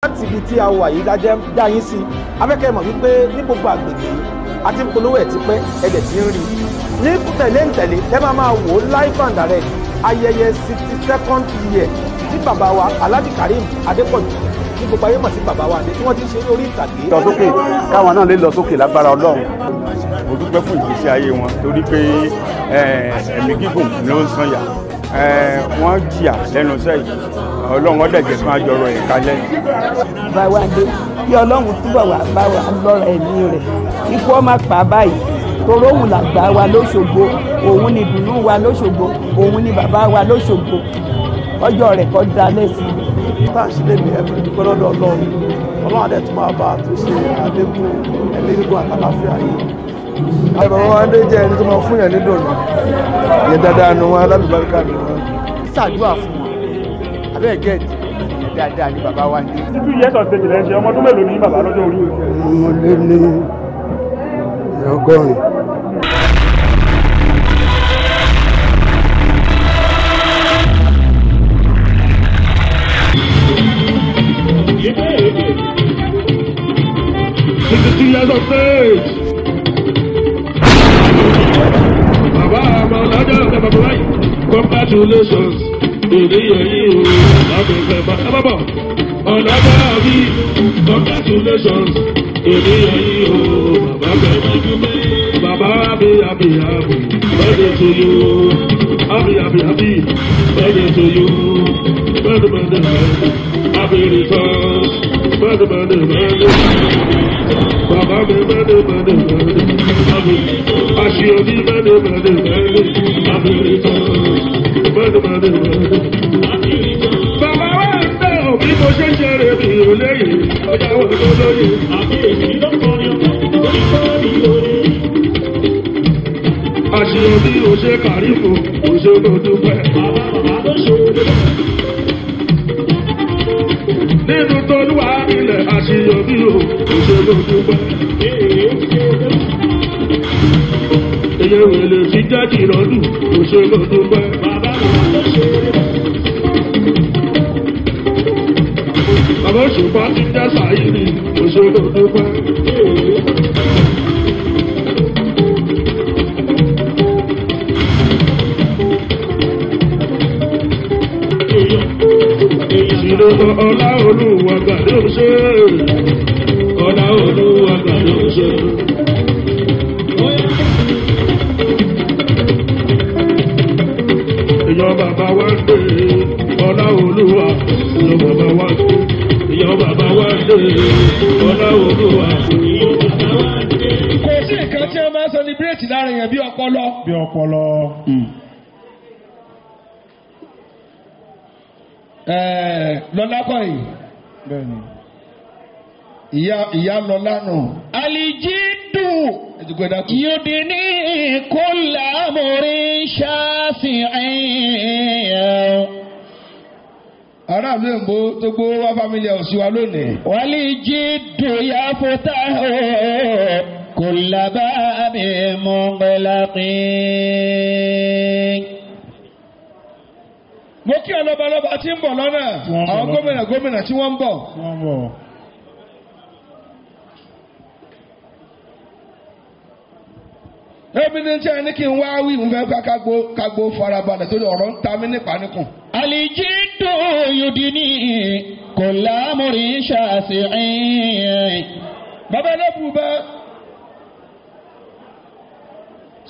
láti ibi tí a wà yìí lájẹ́ dá yín sí afẹ́kẹ́ mọ̀ wípé ní gbogbo àgbègbè àti polówó ẹ̀ ti pẹ́ ẹ̀dẹ̀ tí ń rí ní tẹ̀lé ẹ máa wò ó live and direct ayẹyẹ 62nd year tí bàbá wa Alhaji Karim Adépọ̀jù ní gbogbo ayé mọ̀ sí bàbá wa tí wọ́n ti ṣe orí ìtàgé. lọ sókè káwọn náà lè lọ sókè lágbára Ọlọ́run. mo dúpẹ́ fún ìgbésí ayé wọn torí pé ẹ̀mí gígùn ló ń sànyà wọ́n jìyà lẹ́nu iṣẹ́ yìí Ọlọ́run ọ̀dẹ̀ jẹ́ fún àjọrò ẹ̀ka lẹ́yìn. báwa dé kí Ọlọ́run túbọ̀ wà bá wa lọ́rọ̀ ẹ̀mí rẹ̀ ikú ọmọ pa báyìí toró òun làgbà wa lóṣogbo òun ni ìdùnnú wa lóṣogbo òun ni bàbá wa lóṣogbo ọjọ́ rẹ̀ kọ́ da lẹ́sìn. tá à ń ṣe lébi ẹ fún dúpẹ́ lọ́dọ̀ Ọlọ́run adé tó máa bá a tó ṣe àlékún ẹ̀mí gígùn àtàláfíà yìí. bàbá wa dé jẹ́ ẹni tó máa fún yàn ní dùnnú ìyẹn dáadáa nu wọn alábìbáríkà nu wọn. ṣàdúrà fún wọn abẹ́ gẹ̀ẹ́dì ìyẹn dáadáa ní bàbá wa ní. títí yẹ́sọ̀ ṣèjì lẹ́sẹ̀ ọmọ ọdún mélòó ní bàbá lọ́jọ́ orí? mo lé ní ọgọ́rin. Years of age. Baba Amalaja Baba, congratulations. Congratulations. Baba, happy. Birthday to you. Happy. Birthday to you. Birthday. Happy returns. Birthday. Baba me birthday. Ashiobi birthday. Happy returns. Birthday. Baba wa ṣe òbí mo ṣe ṣeré mi ò léyè ọjà wọn ló lóye. Ashiobi ò ṣe kàrífò ò ṣe mo dúpẹ́. Nínú tolúwa ilẹ̀ àṣeyọrí o, òṣèlú dúpẹ́. Iye wèlé fi jẹ́ kìrọ́dù, òṣèlú dúpẹ́. Bàbá òṣùpá ti jẹ́ sàyíní, òṣèlú dúpẹ́. Ọlá Olúwa gbàdé òṣè. Ọlá Olúwa gbàdé òṣè. Èèyàn bàbá wa ń dé. Ọlá Olúwa. Èèyàn bàbá wa ń dé. Èèyàn bàbá wa ń dé. Ọlá Olúwa. Kò sí nǹkan tí wọ́n máa ń sẹlẹ̀bírẹ̀tì lára yẹn bí ọpọlọ. Bí ọpọlọ. Lọ́lá kọ́ yìí. Bẹ́ẹ̀ni. Ìyá lọ́lá nù. Alijidu yudini kulla amrin shafi'in. Aráàlú èmbó tó gbówó wá fámílì ọ̀sí wa lónìí. Walijidu yaftahu kulla babin mughlaqin. Mo kí ọlọ́balọ́ba tí ń bọ̀ lọ́nà, àwọn gómìnà tí wọ́n ń bọ̀. Ẹbí ní tí a ní kí n wá wí ìwọ̀n fẹ́ kágbó farabalẹ̀ torí ọ̀rọ̀ ń ta mí nípa níkùn. Alijidu yudini kulla amrin shafi'in. Bàbá ẹlẹ́bù bá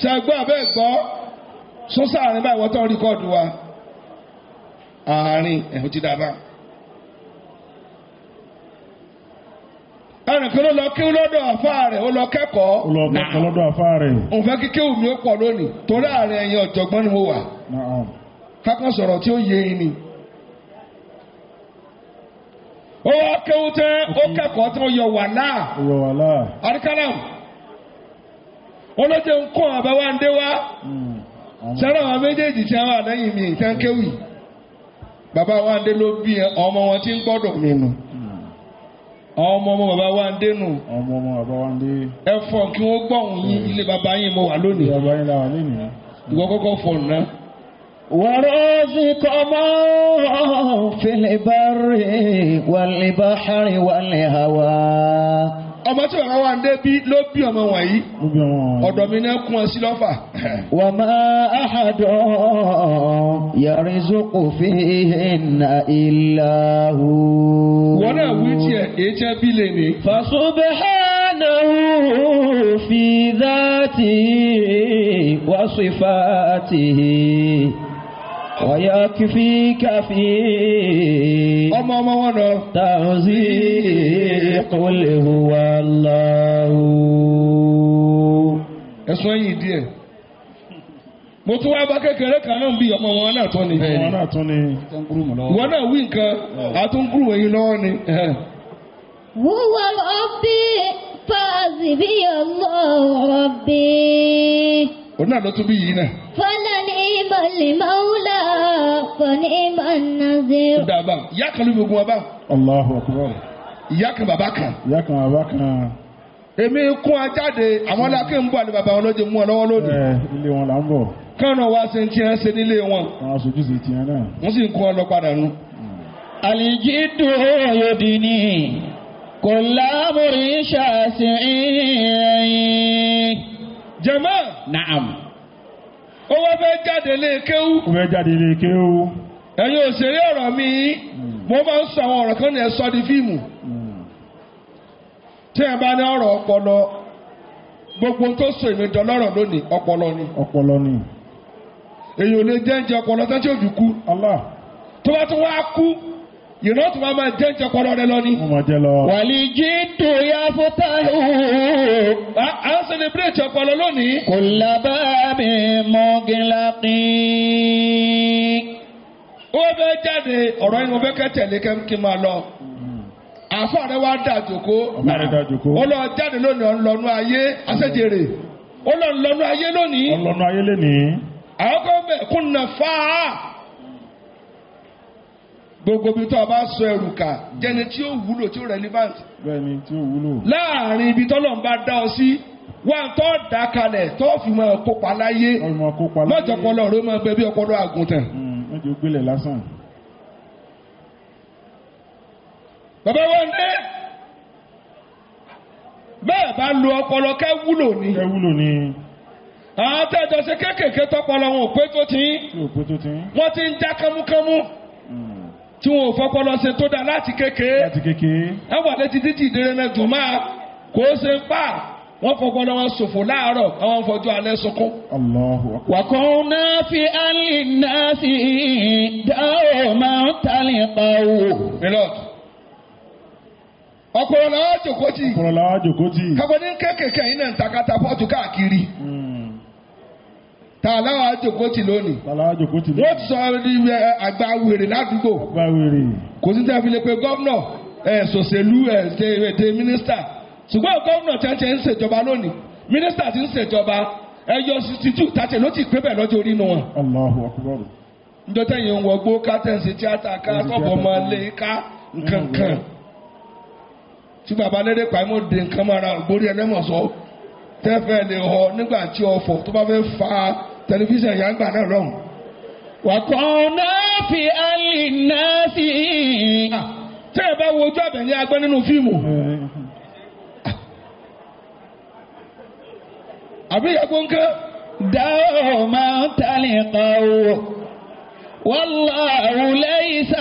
ṣàgbọ́ àbẹ́ gbọ́ sọ́sà àárín báyìí wọ́n tán rìkọ́ọ̀dù wa. Àárín ẹ̀hún ti dábàá. Ẹnìkan ló lọ kí lọ́dọ̀ àfáà rẹ̀ ó lọ kẹ́kọ̀ọ́. Ó lọ kẹ́kọ̀ọ́ lọ́dọ̀ àfáà rẹ̀. Òun fẹ́ kí kéwù mi ó pọ̀ lónìí torí àárín ẹ̀yin ọ̀jọ̀gbọ́n ni mo wà. Kákan sọ̀rọ̀ tí ó yé yín ni. Ó wá kéwù tẹ́ ó kẹ́kọ̀ọ́ tí ó yọ wàhálà. Àríkálàm. Olóde ń kọ́ àbáwá ń dé wá. Sẹ́rọ̀ àwọn méjèèjì tí wọ́n wà lẹ́yìn mi ìtàn kéwì. Bàbá wa ń dé ló bí ọmọ wọn tí ń gbọ́dọ̀ mi nù. Ọmọ bàbá wa ń dé nù. Ọmọ bàbá wa ń dé. Ẹ fọ̀ kí wọ́n gbọ́hùn yín ilé bàbá yín mo wà lónìí. Bàbá yín la wà lónìí. Ìwọ kọ́kọ́ fọ̀ ná. ورازق من في البر والبحر والهواء. ọmọ tí bàbá wa ń dé bí ló bí ọmọ wọ̀nyí ọ̀dọ̀ mi náà kún ọ sí lọ́fà. وما أحد يرزق فيهن إلا هو. wọ́n náà wí tiẹ̀ èyí tí wọ́n bí lè ní. فسبحانه في ذاته وصفاته ويكفيك فيه ọmọ wọn lọ. تعزيق قل هو الله. ẹ̀sùn ẹ̀yìn díẹ̀. mo tún wá bá kékeré kan náà bí ọmọ wọn náà tọ́ ni. wọn náà tún ni. ìwọ náà wí nǹkan àtúngúrú ẹ̀yìn lọ́wọ́ ni. هو ربي فحسبي الله ربي. òun náà ló tún bí yìí náà. فلنعم المولى فنعم النصير. ó dáa bá ìyá kan ló gbogbo wọn bá. Allahu akbar. ìyá kan bàbá kan. ìyá kan bàbá kan. èmi kún ajáde àwọn alákẹ́ ń bọ̀ àlè bàbá wọn ló jẹ mú ọ lọ́wọ́ lónìí. ilé wọn là ń bọ̀. kánà wá sí ti ẹ̀ ń ṣe nílé wọn. àwọn aṣojú sì tiẹ̀ náà. wọ́n sì ń kún ọ lọ padà nù. الجد يدني كل أمر شاسع. jàmáà. نعم. ó wá fẹ́ jáde lé kéwú. ó fẹ́ jáde ilé kéwú. ẹ̀yin òṣèré ọ̀rọ̀ mi mo máa ń sọ àwọn ọ̀rọ̀ kan ní ẹ̀ sọ di fíìmù. tí ẹ bá ní ọ̀rọ̀ ọpọlọ gbogbo tó so èmi dọlọ́rọ̀ lónìí ọpọlọ ni. ọpọlọ ni. èyí ò lè jẹ́ǹjẹ ọpọlọ tán tí òjò kú. Allah. tó bá tún wá kú yìnyín tó bá máa jẹ́ǹjẹ ọpọlọ rẹ lọ ni. wọ́n máa jẹ́ lọ. والجد يفتح à ń sẹlẹ̀bírẹ̀tì ọpọlọ lónìí. كل باب مغلق. ó fẹ́ jáde ọ̀rọ̀ yìí mo fẹ́ kẹ́ tẹ̀lé kí n máa lọ. àfọ rẹ wá dà jòkó. ó lọ jáde lónìí ọlọ́nu ayé àṣejèrè. ó lọ lọ́nu ayé lónìí. ọlọ́nu ayé lénìí. àwọn kan bẹ̀ kún nà fáá. gbogbo ibi tó o bá sọ ẹrù kà jẹni tí ó wúlò tí ó relevant. bẹ́ẹ̀ni tí ó wúlò. láàrin ibi tọ́lọ̀ ń bá dá ọ sí wà tó dá kalẹ̀ tó fi máa kópa láyé. mọ́jọ ọpọlọ rẹ máa bẹ bí ọpọlọ àgùntàn. mọ́jọ gbélé lásán. bàbá wa ń dé bẹ́ẹ̀ bá lo ọpọlọ kẹ́ wúlò ni. kẹ́ wúlò ni. àwọn tẹ́jọ ṣe kéékèèké tọpọlọ wọn ò pé tó ti. wọ́n ti ń já kámúkámú. tí wọn ò fọpọlọ ṣe tó dáa láti kékeré. ẹ wà létí títí ìdílé náà dùn máa kó o ṣe ń pa wọn fọpọlọ wọn ṣòfò láàárọ̀ àwọn fọjú alẹ́ sunkún. وكنا في أهل الناس دوما تلقوا. ọpọlọ làwọn jòkó tì. ọpọlọ làwọn jòkó tì. kábọ̀ ní kéékèèké yìí náà ń takata pọ́ọ̀tù káàkiri. ta aláwa jòkó tì lónìí. wọ́n ti sọ àgbà wèrè ládùúgbò. àgbà wèrè. kò sí tẹ́ fi lè pe gómìnà sòṣèlú ṣe mínísítà ṣùgbọ́n gómìnà tẹ́tẹ́ ń ṣèjọba lónìí mínísítà ti ń ṣèjọba ẹyọ sixty-two tàtẹ̀ ló ti pé bẹ́ẹ̀ lọ́jọ́ orí nu wọn. Allahu Akbar. njọ́ tẹ̀yìn ń wọgbó ká tẹ̀sí tíátà ká tọ́bọ̀ máa lé ká nkankan tí baba lédè pàmò dé nǹkan mara borí ẹlẹ́mọ̀sọ́ tẹ́fẹ́ lè họ nígbà tí ọ̀fọ̀ tó bá fẹ́ fa tẹlifíṣàn yàgbà náà lọ́hùn. وكنا في أهل الناس. tẹ́ ẹ bá wo ojú àbẹ̀ ní agbẹ́ nínú fíìmù. àbí ìyàgbọ́ nǹkan. دوما تلقوا والله ليس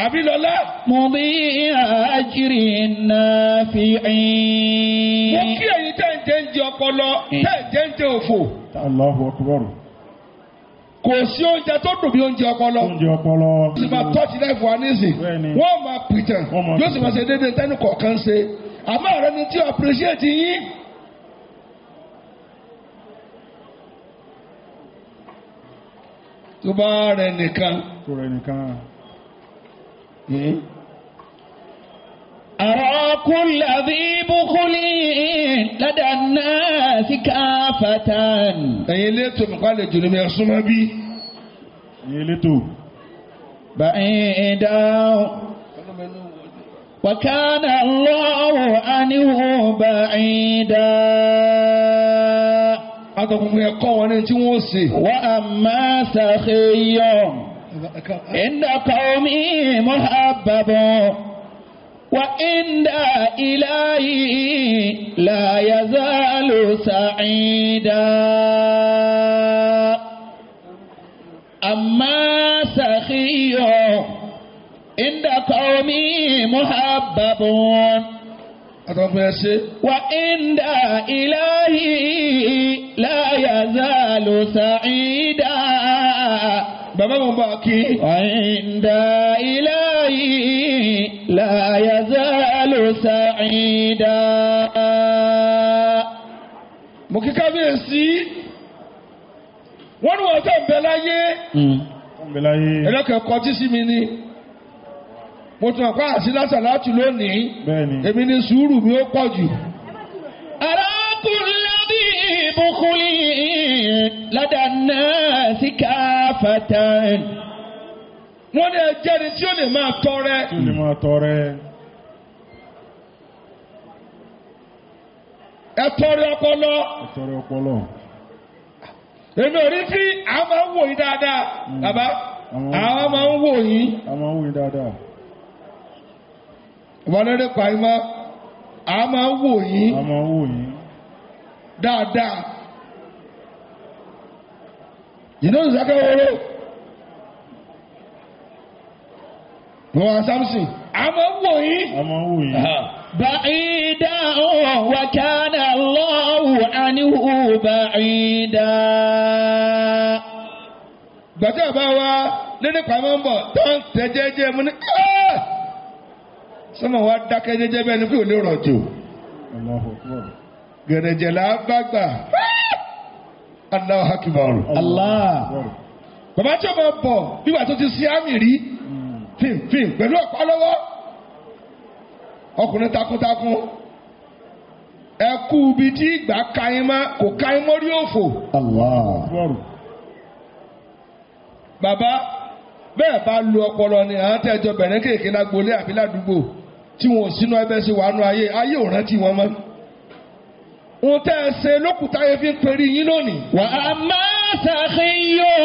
àbí lọ́lá. مضيع أجر النافعين. mo kí ẹ̀yin tẹ́ ń jẹ́ ń jẹ ọpọlọ tẹ́ ń jẹ́ ń jẹ òfò. Allahu Akbar. kò sí oúnjẹ tó dùn bí oúnjẹ ọpọlọ. oúnjẹ ọpọlọ. yóò sì máa tọ́jú láìfọ anísìn. wọ́n máa pìtàn yóò sì máa ṣe déédéé tẹ́nu kọ̀ọ̀kan ṣe. àmọ́ ọ̀rẹ́ ni tí o appreciate yín. tó bá rẹ nìkan. tó rẹ nìkan. أرى كل ذي بخل لدى الناس كافة. ẹ̀yin elétò nípa lè jù ní mi ẹ̀sùn máa bí. ẹ̀yin elétò. بعيدا وكان الله عنه بعيدا. àtọkùnrin ẹ̀kọ́ wọn ní tí wọ́n ṣe. وأما سخي عند قومي محبب وعند إلهي لا يزال سعيدا أما سخي عند قومي محبب àtọkùnrin ẹ̀ṣẹ́. وعند إلهي لا يزال سعيدا bàbá mi bá kí. وعند إلهي لا يزال سعيدا. mo kí kábíyèsí wọ́n ní wọ́n tẹ̀ ń bẹ láyé. ẹlẹ́kẹ̀ẹ́ kọjú sí mi ni mo tún ọ̀pá àṣìláṣà láti lónìí. èmi ni sùúrù mi ó pọ̀ jù. أرى كل ذي بخل لدى الناس كافة. wọ́n ní ẹjẹ́ ni tí ó lè máa tọrẹ. ẹ tọrẹ ọpọlọ. èmi ò rí tí àwọn máa ń wò yín dáadáa bàbá àwọn máa ń wò yín. ìwọ́n lórí pàìmọ́ àwọn máa ń wò yín dáadáa. yìí ló ń sàkẹ́ wọ́rọ́ wọ́n Samson àwọn máa ń wò yín. بعيدا وكان الله عنه بعيدا. gbàtà bá wa lórí pàìmọ́ ń bọ̀ tó ń tẹ̀ jẹ́jẹ́ mu ní sọ́mọ̀ wa dákẹ́ jẹ́jẹ́ bẹ́ẹ̀ ni kí o lè rọ̀jò. gẹ̀rẹ̀jẹ̀ là á bá gbà. Allahu Akbar. bàbá tí o máa bọ̀ bí wàá tó ti sí àmì rí fíìm pẹ̀lú ọ̀pá lọ́wọ́. ọkùnrin takuntakun ẹ kú ibi tí ìgbà ka yín mọ́ kò ka yín mọ́ rí òfò. bàbá bẹ́ẹ̀ bá lu ọpọlọ ni àwọn tẹ́jọ bẹ̀rẹ̀ kéèké lágbolé àbí ládùúgbò tí wọn ò sínú ẹbẹ sí wàánu ayé ò rántí wọn mọ́. wọn tẹ́ ẹ ṣe lókùtà yẹn fi ń perí yín lónìí. wà á má ṣàkíyọ̀.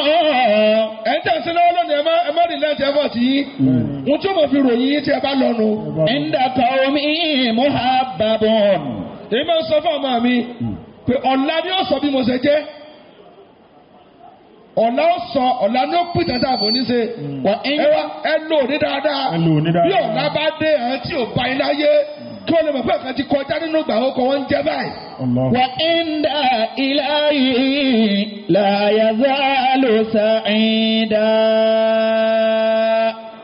ẹ ń tẹ̀sí lọ́wọ́ lónìí ẹ má rí lẹ́ǹtì ẹ̀fọ́ sí yín. wọn tí ó mọ̀ fi ròyìn yín tí ẹ bá lọ́nu. indaka omi muhabbabun. èyí máa ń sọ fún ọmọ mi pé ọ̀la ni ó sọ bí mo ṣe jẹ́. ọ̀la ni ó pín tata àbò ní ṣe. ẹ lò ní dáadáa. bí ọ̀la bá dé àwọn tí ò bá yín láyé kí wọ́n lè mọ̀ pé ẹ̀ka ti kọjá nínú ìgbà wọn kọ́ wọ́n ń jẹ́ báyìí. wa inda ilahi la yazalu sa'ida.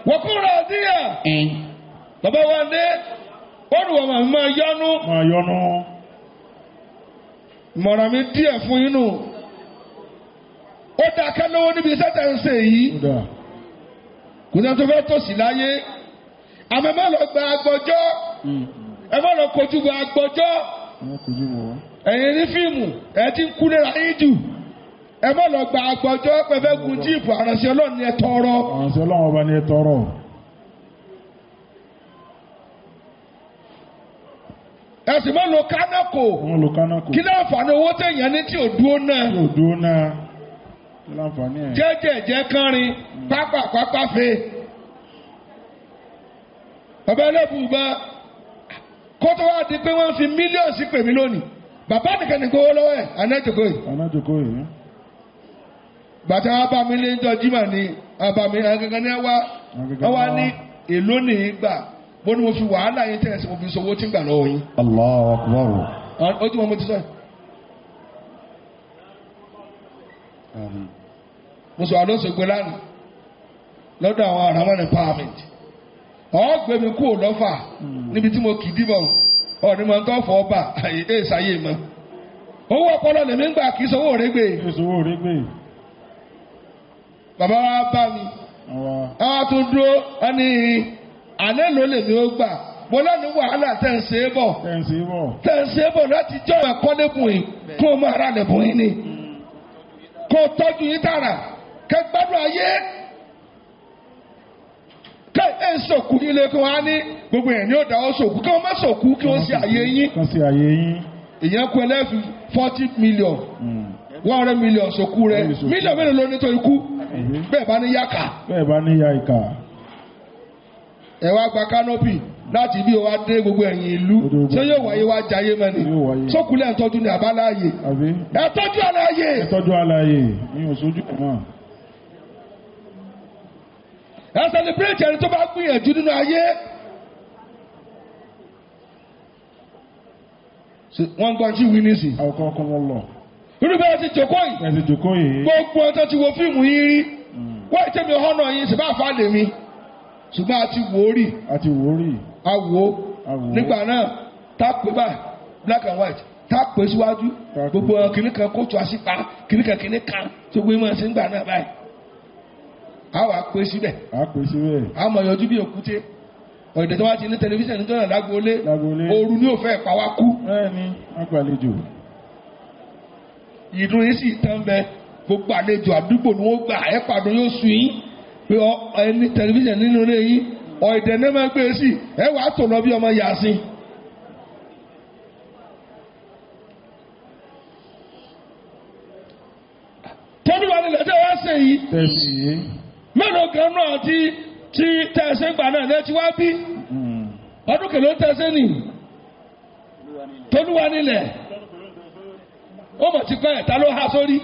wọ́n kúrò àdíyà. bàbá wa ní olùwà máa yọnu. ìmọ̀ràn mi díẹ̀ fún yín nù. ó dá ká lówó níbi iṣẹ́ tẹ̀ ń ṣe yìí. kò sẹ́ni tó fẹ́ tòṣì láyé. àmọ́ ẹ má lọ gba agbọjọ́. ẹ má lọ kojú bọ agbọjọ́. ẹ̀yin ní fíìmù ẹ ti ń kú léra yín jù. ẹ má lọ gba agbọjọ́ pẹ̀fẹ́ gun jíìpù àránṣẹ́ ọlọ́run ni ẹ tọrọ. àránṣẹ́ ọlọ́run ọba ni ẹ tọrọ. ẹ sì má lo kánákò. kí ló àǹfààní owó téèyàn ní tí ò dúró náà. jẹ́jẹ̀jẹ́ kánrin pápá fe. bàbá ẹlẹ́bùn bá kótó wá di pé wọ́n fi mílíọ̀nù sí pèmí lónìí. bàbá nìkan ní gbowó lọ́wọ́ ẹ̀ anájòkó yìí. bàtà wa bá mi lé ń jọ jimá ni àbàmì gangan ní wá ní èlò nìyí gbà bó ni mo fi wàhálà yín tẹ̀sí mo fi sọ owó tí ń gbà lọ́wọ́ yín. Allahu Akbar. ó ti mọ mo ti sọ yìí. mo sọ àlọ́sọ̀gbẹ́ lánàá lọ́dọ̀ àwọn Rahman empowerment ọ̀gbẹ́ mi kúrò lọ́fà níbi tí mo kì í dìbò ọ̀ní mo ń tọ́ fọ́ ọba ẹ̀ ṣàyè mọ́ owó ọpọlọ lèmi ń gbà kì í sọ owó rẹ́gbẹ́. bàbá wa bá mi àwọn tó dúró ẹni àná ló lèmi ó gbà mo lẹ́nu wàhálà tẹ̀ ń ṣe é bọ̀ láti jọ́ ẹ̀kọ́lẹ́bùn yìí kó o máa rà lẹ́bùn yìí ni kó o tọ́jú yín tààrà kẹ́ gbádùn ayé kẹ́ ẹ̀ sọ̀kù nílé kí wọ́n á ní gbogbo ẹ̀ ní ọ̀dà ọ̀sọ̀kù kí wọ́n má sọ̀kù kí wọ́n ṣe àyè yín. ìyẹn kú ẹlẹ́fì 40 million 100 million sòkú rẹ̀ mílíọ̀nù mélòó ló ní tó ikú bẹ́ẹ̀ bá ní yàkà. bẹ́ẹ̀ bá ní ya ìkà. ẹ wá gba kánópì láti bí o wá dé gbogbo ẹ̀yìn ìlú ṣé yóò wáyé wá jayé mẹ́ni sókùlẹ̀ ń tọ́jú ní àbáláyé ẹ tọ́jú àlàyé. ẹ tọ́jú àlàyé ní òṣojú mọ́. ẹ sẹlẹbírẹ́tì ẹni tó bá gbìyànjú nínú ayé. wọ́n gbọ́n tí wí nísì. àwòkọ́ ọkọ wọn lọ. irú bẹ́ẹ̀ ti jòkó yìí. ẹ ti jòkó yìí. gbogbo ọjọ́ ti wo fíìmù yìí rí. wọ́n ìtẹ́ mi họ́nà yìí sì bá fà lè mi. ṣùgbọ́n a ti wò ó rí. a ti wò ó rí. a wò ó. nígbà náà tá a pè báyìí black and white tá a pè síwájú. gbogbo kìnnì kan kóòtù àṣìpá kìnnì kan tó gbé mọ́ ẹsẹ̀ nígbà náà báyìí. a wà pè síbẹ̀. a pè síbẹ̀. a mọ̀ yọjú bí òkúté. ọ̀dẹ̀ tó wá ti ní tẹlifíṣàn ní tọ́nà lágboolé ooru ní òfẹ́ ìpa wá kú. bẹ́ẹ̀ni wọ́n gbàlejò. ìdún yìí sì tán bẹ gbogbo àlejò àdúgbò ni wọ́n gbà ẹ́ pàdé yóò sùn yín pé ẹni tẹlifíṣàn nínú ilé yín ọ̀dẹ̀ náà máa gbé e sí ẹ wàá tò lọ bí ọmọ Yàsín. tọ́jú wa nílẹ̀ tẹ́ wá sè yìí. tẹ̀sí yìí. mélòó kan náà tí tẹ̀sẹ̀ gbà náà lẹ́ ti wá bí. ọdún kèló tẹ̀sẹ̀ nì. tolúwa nílẹ̀. ó mọ̀ ti pẹ́ ta ló há sórí.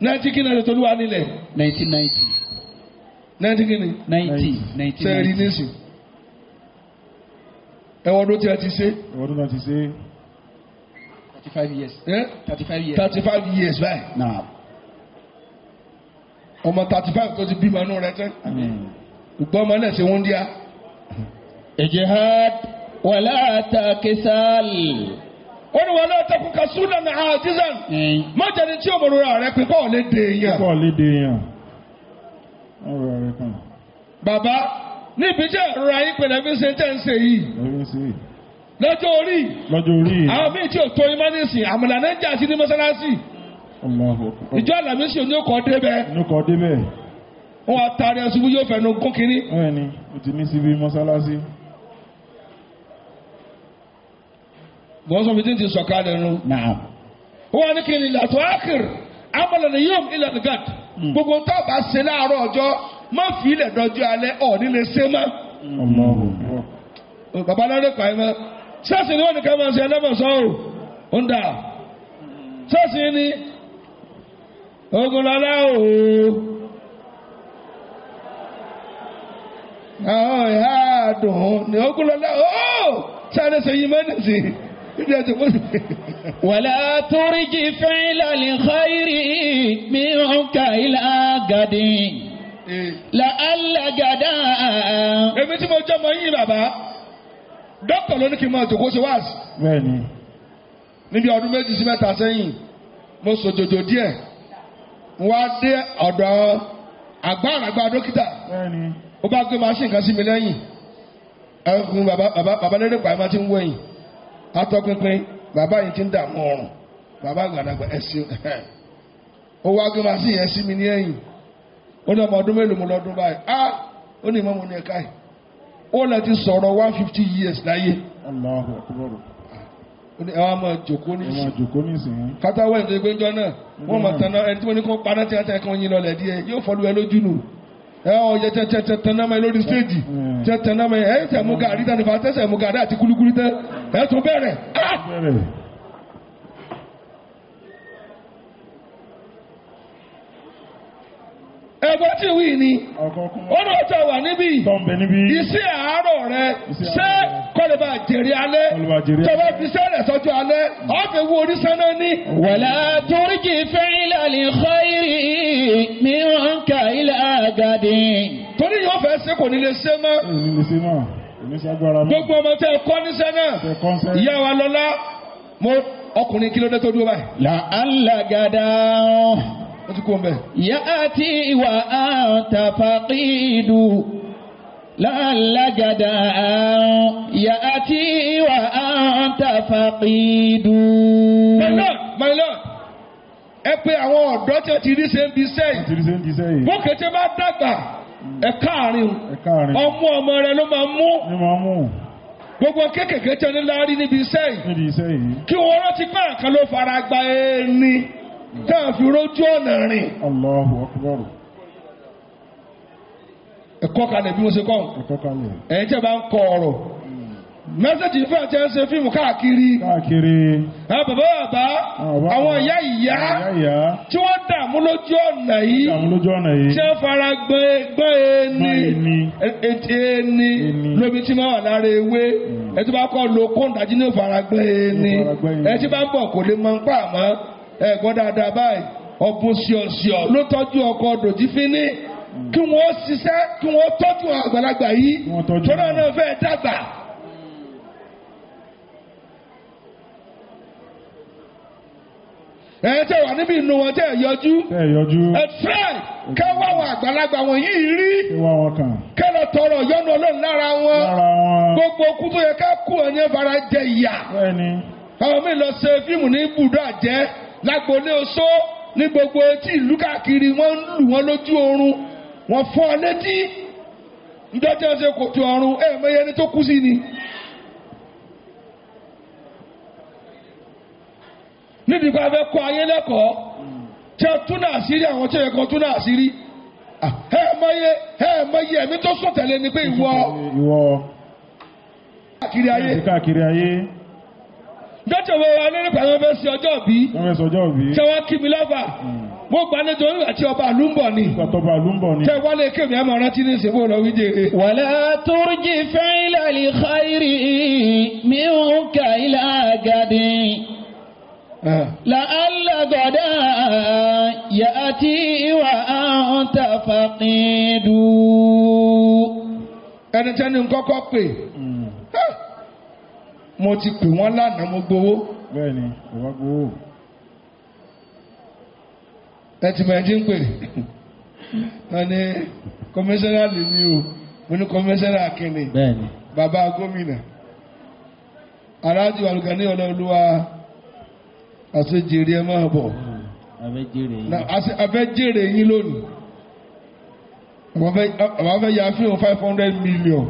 90 kí náà lè tolúwa nílẹ̀. 1990. 90 kí ni. 90. sẹ́ẹ̀rì nísìn. ẹ̀wọ̀n ọdún tí a ti ṣe. ẹ̀wọ̀n ọdún tí a ti ṣe. 35 years. 35 years. 35 years báyìí. Nah. ọmọ 35 tó ti bímọ inú rẹ tẹ́. gbọ́ ọmọ náà ṣe wọ́n díá. ijihad wala takisal. ó ní wọn náà tẹkùn ka súnà ní àjíṣàn. má jẹni tí òmòrò rẹ pé kọ́ lè dè èèyàn. kọ́ lè dè èèyàn. ọ̀rọ̀ rẹ kàn. bàbá níbi tí ẹ̀rọ ayé pẹ̀lú ẹbí ṣe ń tẹ̀ ń ṣe yìí. lọ́jọ́ orí. àwọn míì tí ò tó imá nísìn àmàlà náà jà sí ní mọ́sálásì. ìjọ àlàmísì ò ní ó kọ́ débẹ̀. wọ́n wá taari ẹ̀sùn yóò fẹ́ nu gún kínní. bẹ́ẹ̀ni o ti ní síbi mọ́sálásí. wọ́n sọ fi tí ń ti sọ̀kalẹ̀ nu. wọ́n wá ní kí ni làtọ̀ ákìr amọ̀lẹ̀ ni yóò ilẹ̀ nìkan. gbogbo tó bá ṣe láàárọ̀ ọjọ́ má fi ilẹ̀ dọ́jú alẹ́ ọ̀ nílé ṣe má. bàbá lọ́dẹ pàì mọ́ sẹ́ẹ̀sì ni wọ́n ní ká máa ṣe ẹlẹ́mọ̀sán o ń dà sẹ́ẹ̀sì ni ogunlọ́lá o. àwọn ìhà dùn ní ogunlọ́lá o sáré sẹ́yìn mẹ́nìsì ìdí ẹ̀sìn fún mi. wàlá toríjì fẹ́ẹ́lá lè xayiri mi ò ká ilà gàdí. la alagada. èmi tí mo jẹ́ mọ yín bàbá dókítà ló ní kí n máa jòkó ṣe wáàsì. bẹ́ẹ̀ni. níbi ọdún 2 sí 3 sẹ́yìn mo sòjòjò díẹ̀ wá dé ọ̀dọ̀ àgbàlagbà dókítà. bẹ́ẹ̀ni. ó bá gbé machine kan sí mi lẹ́yìn ẹkùn bàbá lérè pàmò tí ń wẹ̀yìn atọ́pinpin bàbá yìí ti ń dààmú ọrùn bàbá àgbàlagbà ẹ̀sìn ó wá gbé machine yẹn sí mi ní ẹ̀yìn ó ní ọmọ ọdún mélòó mo lọ́dún báyìí ó ní ìmọ̀ mo ní ẹ̀ka yìí ó lè ti sọ̀rọ̀ 150 years láyé. Allahu Akbar. ó ní ẹwà máa jòkó ní ìsìn. jòkó ní ìsìn. kátàwé ẹ̀ ń tó gbé ńjọ náà wọ́n máa tẹ̀ná ẹni tí wọ́n ní kó paná tí wọ́n tẹ̀ kàn yín lọlẹ̀ díẹ̀ yóò fọlú ẹ lójú nù. ẹ ọ yẹ tẹ̀ná mọ́ ẹ lórí stéèjì tẹ̀ná mọ́ ẹ tẹ̀ mú gàrí tẹ̀ nípa tẹ̀sẹ̀ mú gàrí àti kúlíkúlí tẹ̀ ẹ tún bẹ̀rẹ̀. ẹgbẹ́ tí wí ni ọ̀nà ọ̀tá wà níbí iṣẹ́ àárọ̀ rẹ ṣé kọ́lẹ̀bà jèrè alẹ́ tọ́wọ́ fi sẹ́rẹ̀ sọ́jọ́ alẹ́ ọ̀fẹ́ wo oníṣẹ́ náà ní. wàlá toríjì fẹ́ẹ́lá lè xayiri mi ò ká ilà gàdí. torí yóò fẹ́ ṣe kò ní lè ṣe mọ́. gbogbo ọmọ tẹ kọ́ níṣẹ́ náà ìyá wa lọ́lá mo ọkùnrin kí ló dé tó dúró báyìí. la alagada. يأتي وأنت فقيد لعلجدا يأتي وأنت فقيد. My lord, ẹ pé àwọn ọ̀dọ́ tí ó ti rí ṣe ń bi sẹ́yìn. bó kété bá dàgbà ẹ káàrin ọmọ rẹ ló máa mú. gbogbo kéékèèké tí ẹni láárí níbi iṣẹ́ yìí kí wọ́n rántí pé àkàn ló fara gba ẹni tá a fi rójú ọ̀nà rìn. Allahu Akbar. ẹ̀kọ́ kalẹ̀ bí mo ṣe kọ́ ẹ̀yin tí a bá ń kọ ọ̀rọ̀ mẹ́sẹ̀jì fún àti ẹ̀ṣẹ̀ fíìmù káàkiri àwọn bàbá àwọn ìyá tí wọ́n dààmú lójú ọ̀nà yìí tí wọ́n fara gbọ́n ẹni lóbi tí wọ́n wà lára ewé ẹ tí bá kọ́ lo kóńdàjí ní fara gbọ́n ẹni ẹ tí bá ń bọ̀ kò lè mọ nípa àmọ́ ẹ gbọ́ dáadáa báyìí ọ̀bùn ṣìọ̀ṣìọ̀ ló tọ́jú ọkọ̀ dòjì fínní kí wọ́n ṣiṣẹ́ kí wọ́n tọ́jú àgbàlagbà yìí tó náà fẹ́ dàgbà. tẹ wà níbi inú wọn tẹ yọjú ẹ try kẹ wá àwọn àgbàlagbà wọn yìí rí kẹ lọ tọrọ yọ́nú Ọlọ́run lára wọn gbogbo kú tó yẹ ká kú ẹni fara jẹ ìyà àwọn mi lọ ṣe fíìmù ní ibùdó àjẹ́ lágbolé oṣó ní gbogbo etí ìlú káàkiri wọ́n ń lù wọ́n lójú oorun wọ́n fọ́ ọ létí níjọ́ tí wọ́n ṣe kòtò ọ̀run mẹ́yẹ ẹni tó kú sí ni. níbi ká fẹ́ kọ́ ayé lẹ́kọ̀ọ́ tí a tún náà sírí àwọn tí ẹ̀kọ́ tún náà sírí mẹ́yẹ ẹ̀mí tó sùn tẹ̀lé ni pé ìwọ káàkiri ayé. dọ́tà wo wa nínú pàṣẹ fẹ́ sí ọjọ́ bí tí wọ́n kí mi lọ́fà mo gbàlejò nígbà tí ọba àlùmbọ̀ ni tẹ wálé kémi ẹ̀ máa rántí ní ìsìnkú lọ wí jèrè. wala turji fi'la li khayri minka ila gadin. لعل غدا يأتي وأنت فقيد. ẹni tẹ́ni kọ́kọ́ pè mo ti pè wọ́n lánàá mo gbowó. bẹ́ẹ̀ni ìwà gbowó. ẹ ti mọ̀ ẹ́ ti ń pè wọ́n ní kọmíṣánná lè ní o mo ní kọmíṣánná kìnnì bàbá gómìnà aláàjì Alùgàní Ọláolúwa àṣejèrè ẹ máa bọ̀ àfẹ́jèrè yín lónìí àwọn afẹ́ ya fíhàn 500 million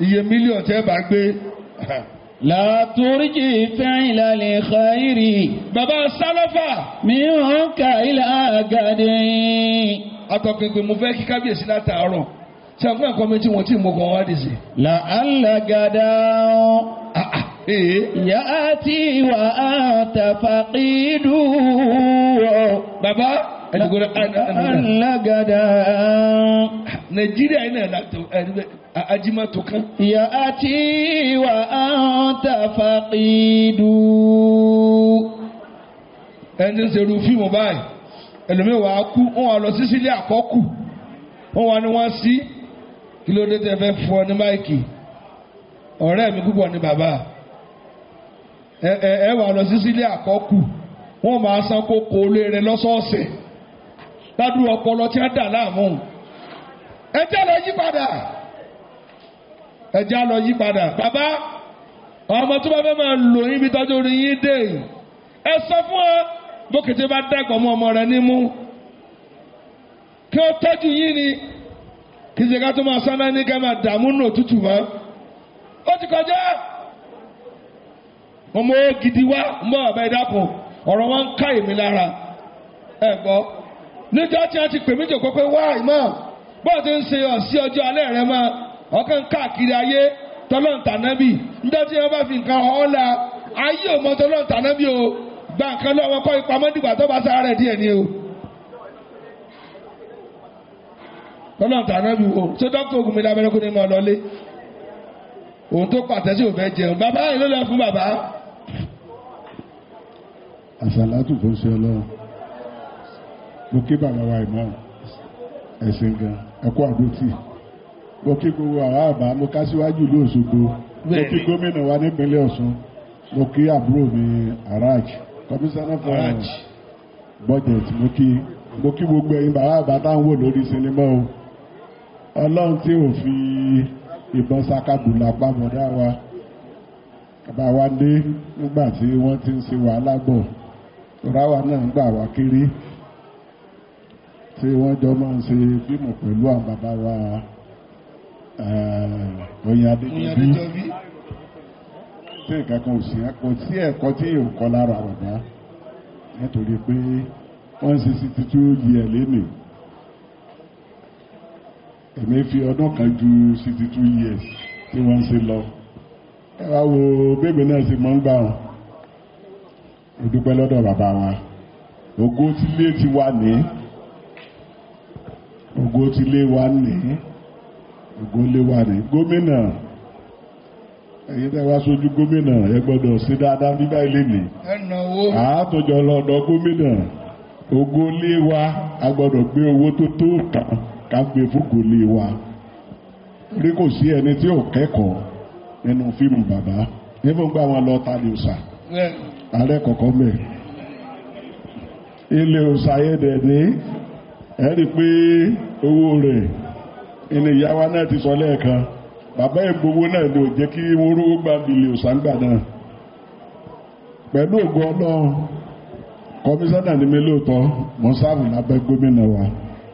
iye mílíọ̀n tẹ́ bá gbé. La turji fi'la li khayri. Bàbá Sálọ́fà. Minka ila gadin. Àtọ̀pẹ̀pẹ̀ mo fẹ́ kí kábíyèsí látàárọ̀. Ṣé àfihàn kan mi tí wọ́n ti mú gan wá dì sí? La'alla gadan. Ya'ti wa anta faqidu. Bàbá la'alla gadan. Nàìjíríà yìí náà látọ̀ ajímọ̀tò kan. Ya'ti wa anta faqidu. Ẹni ń ṣerú fíìmù báyìí ẹlòmíì wàá kú wọn wà lọ sí sílé àkọ́kù wọn wà ní wọn sí kí ló dé tẹ fẹ́ fọ ní máìkì ọ̀rẹ́ mi púpọ̀ ní bàbá ẹ wà lọ sí sílé àkọ́kù wọn máa san kókó olé rẹ lọ́sọ̀ọ̀sẹ̀ ládùúgbò ọpọlọ tí wọn dà láàmú ẹ jẹ́ lọ yí padà ẹ jẹ́ lọ yí padà bàbá ọmọ tó bá fẹ́ máa lò yín bí tọ́jú orí yín dé ẹ sọ fún ọ bókété bá dẹ́gbọ̀n mọ́ ọmọ rẹ nímú kí ó tọ́jú yín ni kí ṣe ká tó máa sáná ní ká máa dààmú nù òtútù mọ́ ó ti kọjá ọmọ gidi wá mọ́ ọ̀bẹ dákun ọ̀rọ̀ wọn ń ká èmi lára ẹ gbọ́ níjọ́ tí wọ́n ti pè mí jòkó pé wá ìmọ̀ bọ́ọ̀ ti ń ṣe ọ̀sí ọjọ́ alẹ́ rẹ mọ́ ọ̀kan káàkiri ayé tọ́lọ́ǹtànábì níjọ́ tí wọ́n bá fi nǹkan ọ̀ọ́la ayé ò mọ tọ́lọ́ǹtànábì o gba nǹkan lọ́wọ́ kọ́ ìpamọ́ dìgbà tó bá sára rẹ̀ díẹ̀ ni o. tọ́lọ́ǹtànábì o ṣé dókítà ogun mi lábẹ́rẹ́ kó ní mọ́ ọ lọlé òun tó pàtẹ́ sí òfẹ́ jẹun bàbá yìí ló lọ fún bàbá. àṣàlátù tó ṣe ọlọ́run mo kí bàbá wa ìmọ̀ ẹ̀sìn gan ẹ̀kọ́ àdótì mo kí gbogbo àwọn àbá mo ká síwájú ìlú Òṣogbo mo kí gómìnà wa nípínlẹ̀ Ọ̀ṣun mo kí àbúrò mi Araj commissioner for budget mo kí gbogbo ẹ̀yin bàbá àbá táwọn wò lórí sinimá o ọlọ́run tí ò fi ìbọn sakabùlà pàmòdà wa bàbá wa dé nígbà tí wọ́n ti ń ṣe wàhálà gbọ̀ tọ́ráwà náà ń gbà wá kiri tí wọ́n jọ máa ń ṣe fíìmù pẹ̀lú àwọn bàbá wa Oyin Adéjọbí tí nǹkan kan ò sí kò sí ẹ̀kọ́ tí yóò kọ́ lára bàbá nítorí pé wọ́n ń ṣe 62 years lénìí èmi fi ọdún kan ju 62 years tí wọ́n ń ṣe lọ ẹ wá wo bébè náà ṣe mọ́ ń gbà wọn ìdúpẹ́ lọ́dọ̀ bàbá wa ògo tílé ti wà ní ògo tílé wà ní ògo lé wà ní gómìnà ẹ̀yin tẹ́ wá sójú gómìnà ẹ gbọ́dọ̀ sí dáadáa bíbá ilé mi àátọ́jọ́ lọ́dọ̀ gómìnà ògo lé wa a gbọ́dọ̀ gbé owó tó tó kàn ká gbé fúgò lé wa rí kò sí ẹni tí ò kẹ́kọ̀ọ́ nínú fíìmù bàbá nífún gbà wọn lọ tàbí òsà ààrẹ kọ̀ọ̀kan mẹ́ ilé òsà ayédèdè ẹ̀rí pé owó rẹ̀ ilé ìyáwá náà ti sọ lẹ́ẹ̀kan bàbá ìgbowó náà ló jẹ́ kí wọ́n rówó gbà bí ilé òsà ń gbà náà pẹ̀lú ògo Ọlọ́run kọmíṣánná ni mi lóòótọ́ mọ́ sáàbù lábẹ́ gómìnà wa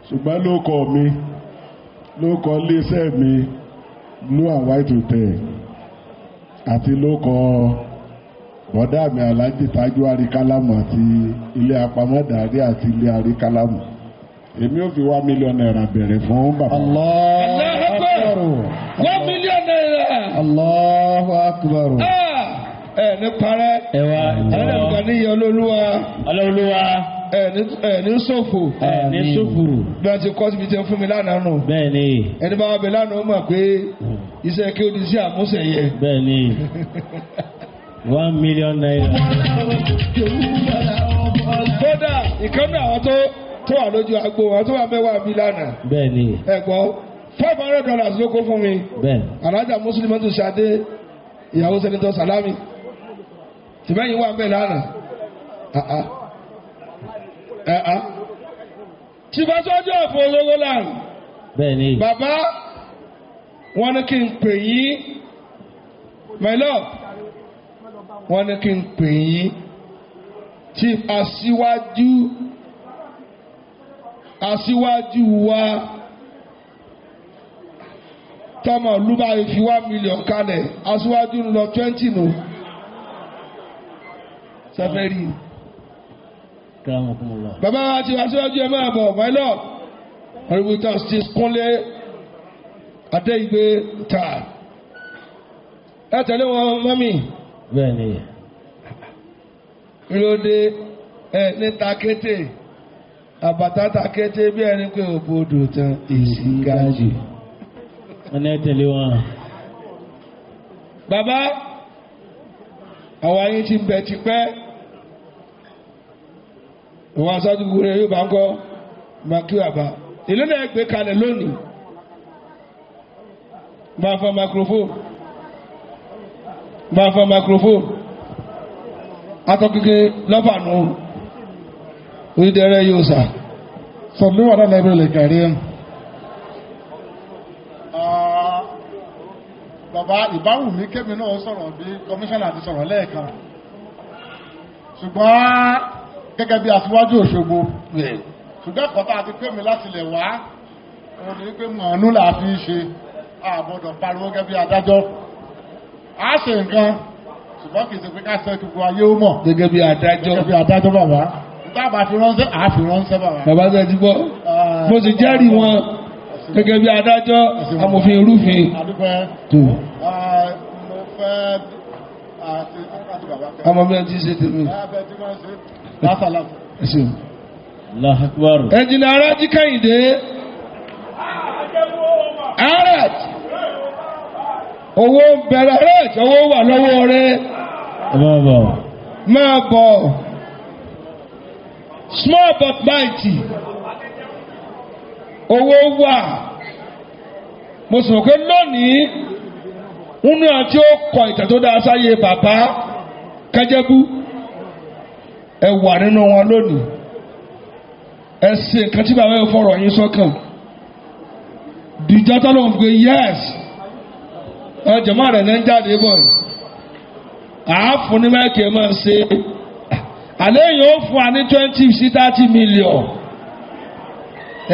ṣùgbọ́n ló kọ iléeṣẹ́ mi Blue and White Hotel àti ló kọ bọ́dá mi Aláàjì Tájú Àríkálámù àti ilé apamọ́dàrí àti ilé Àríkálámù èmi ò fi $1 million bẹ̀rẹ̀ fún bàbá. Allahu Akbar. $1 million. Allahu Akbar. Ní parẹ́. Ẹ̀wà ẹ̀rọ ní iye olólùwà. Olólùwà. Ní ṣòfò. Ní ṣòfò. Bí wọ́n ti kọ́ síbi tí wọ́n fún mi lánàá nù. Bẹ́ẹ̀ni. Ẹni bá wà bẹ lánàá ó mọ̀ pé iṣẹ́ kí ó di sí àmúṣe yẹ. Bẹ́ẹ̀ni. $1 million. Kódà ìkànnì àwọn tó wà lójú agbo wọn tó wà mẹ́wàá bí lánàá. Bẹ́ẹ̀ni. Ẹ̀gbọ́n $500 ló kó fún mi. Bẹ́ẹ̀ni. Alájà Mùsùlùmí tó ṣadé ìyàwó sẹ́nitọ́ Sàlámì tìbẹ́yìn wà bẹ́ẹ̀ lánàá. Tìbátọ́jọ́ ọ̀fọ̀ olówó lánàá. Bẹ́ẹ̀ni. Bàbá wọn ní kí n pè yín my love wọn ní kí n pè yín tí aṣíwájú wa tọmọ lúbà fi $1 million kalẹ̀ aṣíwájú ń lọ 20 nù sẹfẹ̀rì. bàbá wa ti wá síwájú ẹ máa bọ̀ my lord ọ̀rẹ́bù tó ti kúnlé adéìgbé ta ẹ tẹ̀lé wọn mọ́mì. Bẹ́ẹ̀ni. ìròdè ẹ ní takété àbàtà takété bí ẹni pé òbodò tán èsì gáàjì. Wọ́n ẹ tẹ̀lé wọn. Bàbá àwọn ayé ti bẹ̀ ti pẹ́ ìwọ̀n aṣáájú rẹ̀ yóò bá ń kọ́ makí bàbá ìlú náà gbé kalẹ̀ lónìí máa fọ microphone atọ́kíkẹ́ lọ́fàánù onídẹ̀ẹ́rẹ́ yóò sà sọ̀rọ̀ wà lára ìbẹ̀rẹ̀ kẹrí ẹ̀. Bàbá ìbáwù mi kémi náà sọ̀rọ̀ bí kọmíṣánná ti sọ̀rọ̀ lẹ́ẹ̀kan ṣùgbọ́n gẹ́gẹ́ bí aṣíwájú Òṣogbo ṣùgbọ́n kọ́tà àti pé mi láti lè wá òun ni pé mọ̀ọ́nú là fi ṣe àbọ̀dọ̀ pariwo gẹ́gẹ́ bí adájọ́ a ṣe nǹkan ṣùgbọ́n kì í ṣe pé ká ṣe gbogbo ayé ó mọ̀ gẹ́gẹ́ bí adájọ́ bàbá tábà fi ránṣẹ́ àfi ránṣẹ́ bàbá. Bàbá tẹ̀ ti gbọ́ mo sì jẹ́rìí wọn gẹ́gẹ́ bí adájọ́ amòfin irúfin. Mo fẹ́ àmọ́ bí wọ́n ti ṣe tèmi. Ẹnjìnà Arájí Kẹ́hìndé Arat owó bẹ̀rẹ̀ Arat owó wà lọ́wọ́ rẹ̀ máa bọ̀ small but mighty owó wà mo sọ pé lónìí nínú àti ó kọ ìtàn tó dáa sáyé bàbá Kájẹ́bú ẹ wà nínú wọn lónìí ẹ ṣe nǹkan tí bàbá yóò fọ̀rọ̀ yín sọ́kàn dìjọ́ tó lóun fi yẹ́s ẹ jẹ̀mọ́ rẹ̀ ní jáde bọ̀ àáfún ní mẹ́kẹ́ máa ṣe àlẹ́ yìí ó fún wa ní 20 sí 30 million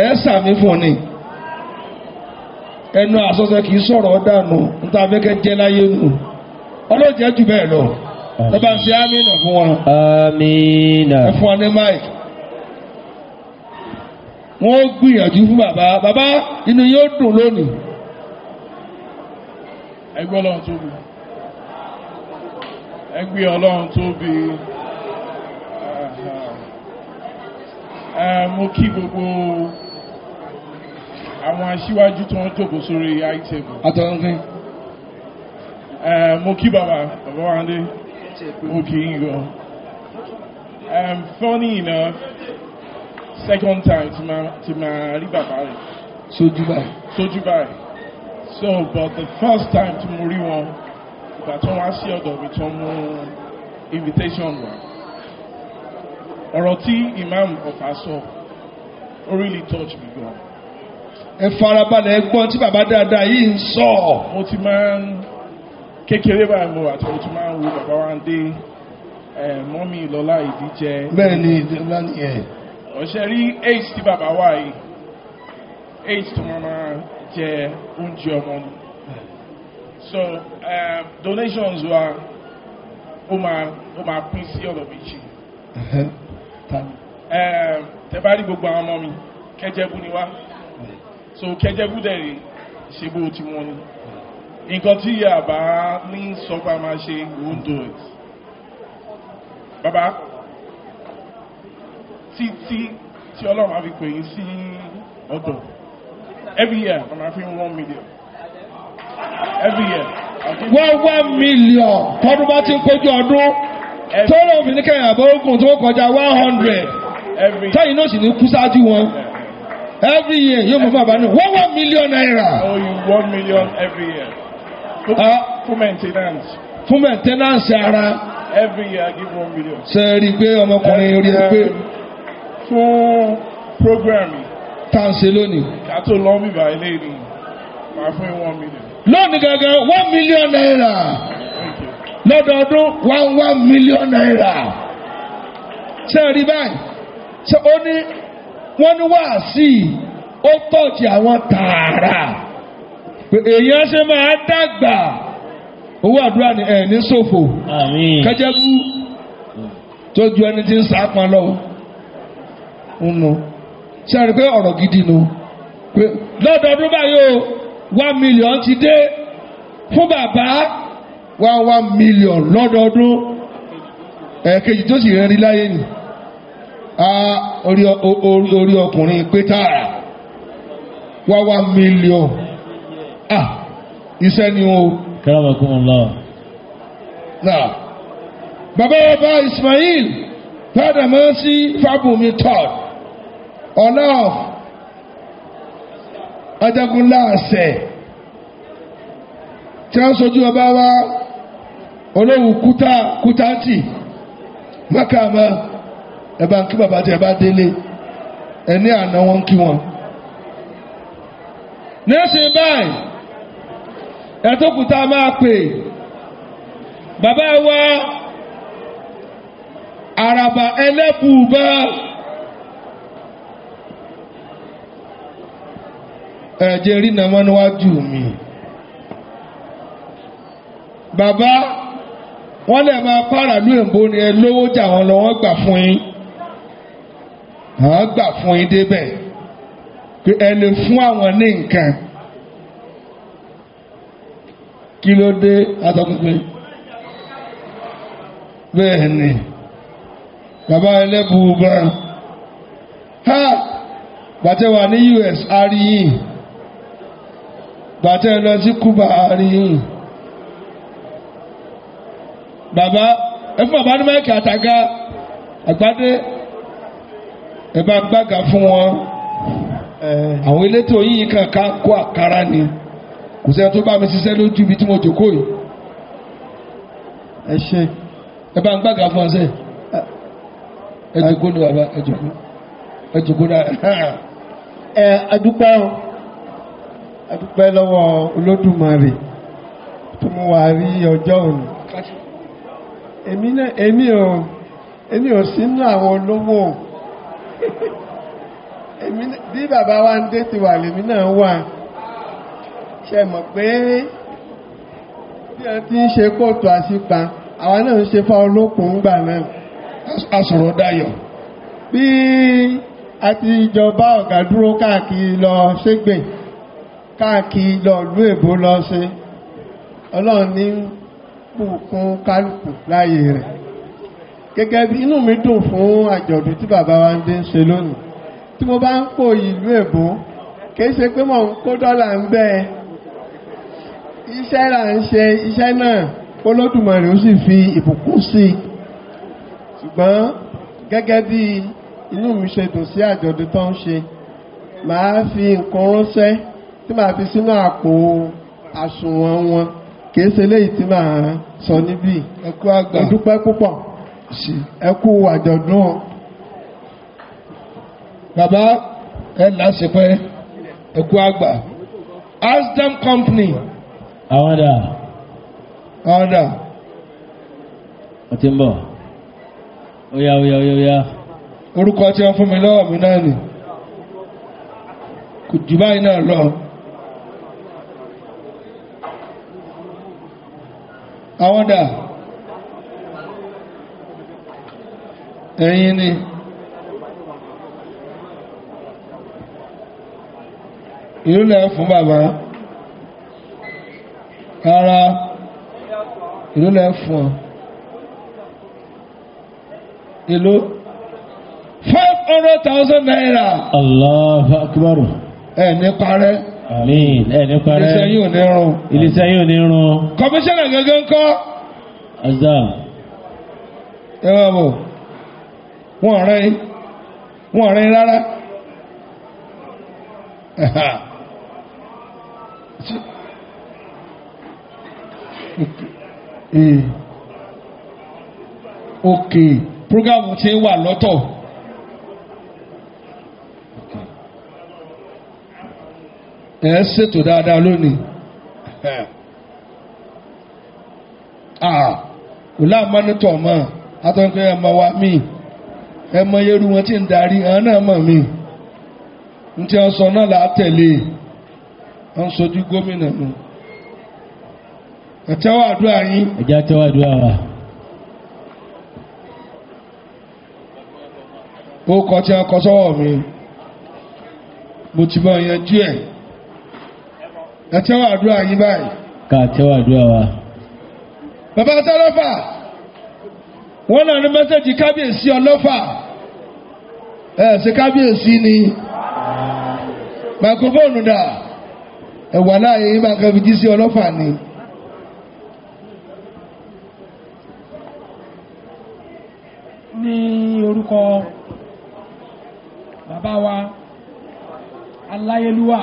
ẹ sàmì fún ni ẹnu àsọsẹ kì í sọ̀rọ̀ dànù níta fẹ́kẹ́ jẹ́ láyé nù ọlọ́jẹ́ jù bẹ́ẹ̀ lọ ẹ bá ń ṣe amínà fún wọn. Amina. ẹ fún wọn ní máìkì. wọ́n gbìyànjú fún bàbá inú yóò dùn lónìí. ẹgbẹ́ ọlọ́run tóbi ẹgbẹ́ ọlọ́run tóbi mo kí gbogbo àwọn aṣíwájú tó ń jókòó sórí àìtẹ́bù. àtọ̀nfín. mo kí bàbá wa dé mo kí yín gan. Funny enough second time tí máa rí bàbá rẹ̀. sójú báyìí. So but the first time tí mo rí wọn ìgbà tó wá sí ọ̀dọ̀ mi tó mú invitation wá ọ̀rọ̀ tí imam ọ̀fà sọ ó really touch me gan. ẹ farabalẹ̀ ẹ gbọ́n tí bàbá dáadáa yìí ń sọ. mo ti máa ń kékeré báyìí mo àti mo ti máa ń wo bàbá wa ń dé mọ́mí lọ́lá ìdíjẹ. bẹ́ẹ̀ ni ìdílé nìyẹn. ọ̀sẹ̀ rí age tí bàbá wa yìí age tó máa jẹ oúnjẹ ọmọ ni. So donations wa ó máa pín sí ọ̀dọ̀ méjì. Tẹ́ bá rí gbogbo àwọn ọmọ mi Kẹjẹbú ni wá. So Kẹjẹbú dẹ̀rẹ̀ ṣe bó ti wọ́n ni. Nǹkan tí yàbá ní sọ́pà máa ṣe won't do it. Bàbá tí Ọlọ́run á fi pè yín sí ọ̀dọ̀. Every year I'm having 1 million. Every year. 1 million tọdún bá ti ń kojú ọdún tó lọ fi ní kẹyìn àbọ̀ ogun tó kọjá 100 tẹ́yìn náà sì ní kú sáájú wọn every year yóò mọ̀ bàbá náà 1 million naira. Oh, you 1 million every year. Fún maintenance. Fún maintenance ara. Every year I give 1 million. ṣe é rí i pé ọmọkùnrin orí ẹ pé. Fún programming. tá à ń ṣe lónìí. Ká tó lọ́ mi bá ilé ni màá fún 1 million. lónìí gangan 1 million naira lọ́dọọdún 1 million naira. ṣé ẹ rí báyìí ṣé ó ní wọ́n ní wáàsí ó tọ́jú àwọn tààrà pé èèyàn ṣe máa dàgbà owó àdúrà ní ẹ̀ ní ṣòfò Kẹjẹbú tó ju ẹni tí ń sàápọn lọ nù ṣé ẹ rí pé ọ̀rọ̀ gidi nù pé lọ́dọọdún báyìí o 1 million ti dé fún bàbá 1 million lọ́dọọdún ẹ̀ẹ̀kejì tó sì rẹ́rí láyé nì orí ọkùnrin pé tààrà 1 million iṣẹ́ ni o. Karamakumullah. Náà bàbá Ismail padà máa ń sí Fábùnmi third ọ̀nà Ajagunlá àṣẹ tí wọ́n sojú ọba wa olówó kútàntì mákàmá ẹ bá ń kí bàbá tí ẹ bá délé ẹ ní àná wọn kí wọn. nísìnyí báyìí ẹ̀tọ́kùtà máa pè bàbá wa àràbà ẹlẹ́bùbá ẹ̀jẹ̀ rí nàmọ́ níwájú mi. Bàbá wọ́n lè máa pààràlú èbó ni ẹ lówó jà wọ́n lọ wọ́n gbà fún yín. Àwọn gbà fún yín débẹ̀ pé ẹ lè fún àwọn ní nǹkan. Kí ló dé atọ́kùnrin? Bẹ́ẹ̀ ni bàbá ẹlẹ́bùbá ha bàtẹ́ wà ní US àríyìn bàtẹ́ lọ sí Cuba àríyìn. Bàbá ẹ fún bàbá ní mẹ́kì àtàgà àgbádé ẹ bá gbága fún wọn. Àwọn elétò yìí kankan kó àkàrà ni kò sẹ́ni tó bá mi ṣiṣẹ́ lójú ibi tí mo jókòó yìí. Ẹ ṣe ẹ bá ń gbága fún ọ sẹ́yìn. Ẹ jókòó ní bàbá ẹ jókòó náà. Adúpẹ́ lọ́wọ́ Olódùmarè tó mú wa rí ọjọ́ òní. Èmi ò sínú àwọn olówó. Bí bàbá wa ń dé ti wà lèmi náà wà. Ṣé mọ̀ pé bí ẹ ti ń ṣe kóòtù àṣìpa àwa náà ń ṣe fáwọn olókùn gbà náà. asọ̀rọ̀ dayọ̀. bí a ti jọba ọ̀gá dúró káàkiri lọ ṣégbè káàkiri lọ ìlú èbó lọ ṣe ọlọ́run ní bùkún kálukú láàyè rẹ̀. gẹ́gẹ́ bí inú mi dùn fún àjọ̀dún tí bàbá wa ń dé ń ṣe lónìí tí mo bá ń pò ìlú èbó kìí ṣe pé mò ń kó dọ́là ń bẹ́ẹ̀ iṣẹ́ là ń ṣe iṣẹ́ náà Olódùmarè ó sì fi ìbùkún sí i ṣùgbọ́n gẹ́gẹ́ bí inú mi ṣe dùn sí àjọ̀dún tó ń ṣe màá fi nǹkan ránṣẹ́ tí màá fi sínú àpò àsùnwọ̀n wọn kìí ṣe léyìí tí màá sọ níbí ẹ kú àgbà mo dúpẹ́ púpọ̀ ẹ kú àjọ̀dún o. bàbá ẹ lásìpẹ́ ẹ kú àgbà Asdam company. àwọn dà. àwọn dà. ó ti ń bọ̀. ó yá. orúkọ tí wọ́n fún mi lọ́wọ́ mi náà nì kò jù báyìí náà lọ. àwọn dà. ẹ̀yin ni. ìlú lẹ̀ fún bàbá. rárá ìlú lẹ̀ fún ọ. ìlú 500,000 naira. Allahu Akbar. ẹ ní parẹ́. Àmín. ẹ ní parẹ́. iléeṣẹ́ yìí ò ní run. iléeṣẹ́ yìí ò ní run. kọmíṣánná gẹ́gẹ́ ń kọ́. Asdam. ẹ máa bọ̀ wọ́n ọ̀rẹ́ rárá. òkè programu ti wà lọ́tọ̀. ẹ ṣètò dáadáa lónìí. kò láàmánítọ̀ mọ́ àtọ́nkẹ́ ẹ mọ wa mí ẹ mọ irú wọn tí ń darí àwọn náà mọ̀ mí n tí wọ́n sọ náà là á tẹ̀lé wọ́n sojú gómìnà nù. ẹ tẹ́wọ́ àdúrà yín. ẹ jẹ́ tẹ́wọ́ àdúrà wa. ó kọ tí wọ́n kọ sọ́wọ́ mi mo ti mọ yanjú ẹ̀. ẹ tẹ́wọ́ àdúrà yín báyìí. ká tẹ́wọ́ àdúrà wa. bàbá tálọ́fà wọ́n náà ní mẹ́sẹ̀jì kábíyèsí ọlọ́fà ṣe kábíyèsí ni máikrófóònù dà ẹ̀wà láàyè yín máa kẹ́ fi jí sí ọlọ́fà ni. ní orúkọ bàbá wa aláyélúwà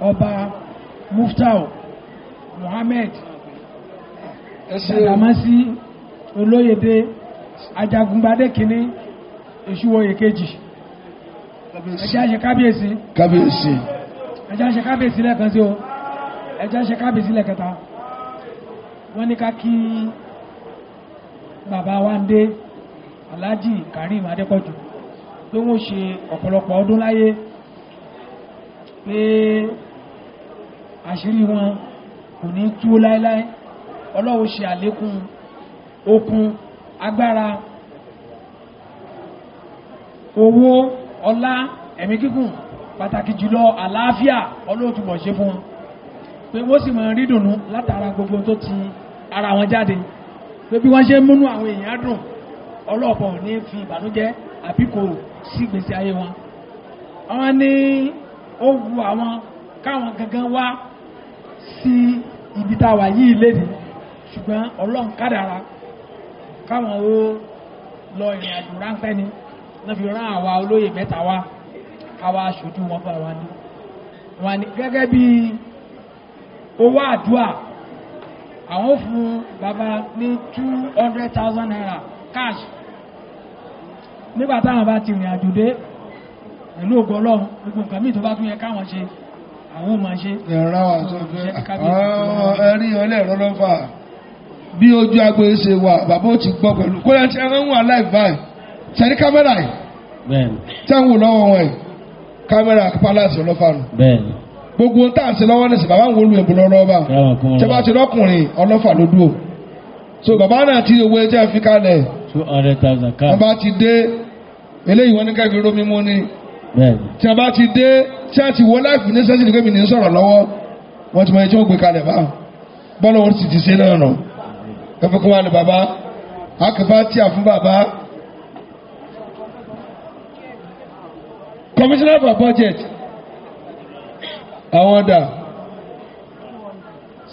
ọba Muftau Muhammed Badamasi olóyèdè Ajagungbadé kìíní Èṣùwòye kejì ẹjẹ́ àṣẹ kábíyèsí ẹjẹ́ àṣẹ kábíyèsí lẹ́ẹ̀kan sí o ẹjẹ́ àṣẹ kábíyèsí lẹ́ẹ̀kẹta wọ́n ní ká kí bàbá wa ń dé Alhaji Karim Adépọ̀jù pé wọ́n ṣe ọ̀pọ̀lọpọ̀ ọdún láyé pé àṣírí wọn kò ní tú láéláé Ọlọ́run ṣe àlékún okun agbára owó ọlá ẹ̀mí gígùn pàtàkì jùlọ àlàáfíà Ọlọ́run túbọ̀ ṣe fún wọn pé wọ́n sì máa rí dùnnú látara gbogbo tó ti ara wọn jáde pé bí wọ́n ṣe múnú àwọn èèyàn dùn ọlọ́pọ̀ ní fi ìbànújẹ́ àbí kò sí gbèsè ayé wọn. àwọn ní ó wu àwọn káwọn gangan wá sí ibi tá a wà yìí léde ṣùgbọ́n Ọlọ́run kádàrá káwọn ó lọ ìrìn àjò ráńpẹ́ ni wọ́n fi rán àwa olóyè mẹ́ta wá káwa aṣojú wọn fún àwa ní. wọn ní gẹ́gẹ́ bí owó àdúrà àwọn fún bàbá ní 200,000 naira cash nígbà táwọn bá ti rìn àjò dé pẹ̀lú ògo Ọlọ́run gbogbo nǹkan míì tó bá tún yẹ káwọn ṣe àwọn ò máa ṣe. ẹ̀rọ wa sọ pé ẹ̀rí ọlẹ́rọ lọ́fà bí ojú agbo ṣe wà bàbá ò ti gbọ́ pẹ̀lú kó lẹ́ntì ẹ̀rọ ń wà live báyìí sẹ́ni kámẹ́rà yìí tẹ́ ń wò lọ́wọ́ wọn yìí kámẹ́rà palace ọlọ́fà nù gbogbo tá à ń ṣe lọ́wọ́ ní sè bàbá ń wọlé ìbò lọ́wọ́ bá tí a bá ti lọ́kùnrin ọlọ́fà ló dúró so bàbá náà ti owó ẹjẹ́ fi kalẹ̀ 200,000 ká. wọ́n bá ti dé eléyìí wọ́n ní kẹ́kẹ́ rómi mú ni tí a bá ti dé tí a ti wọ láìpẹ́ ní sẹ́sìn nígbà mi ní sọ̀rọ̀ lọ́wọ́ wọ́n ti mọ ẹjọ́ gbé kalẹ̀ bá bọ́lá wọn sì ti ṣe náà nà ẹ fẹ́ kó wà ní bàbá akẹ́fà tí a fún bàbá. Commissioner for budget àwọn ọ̀dà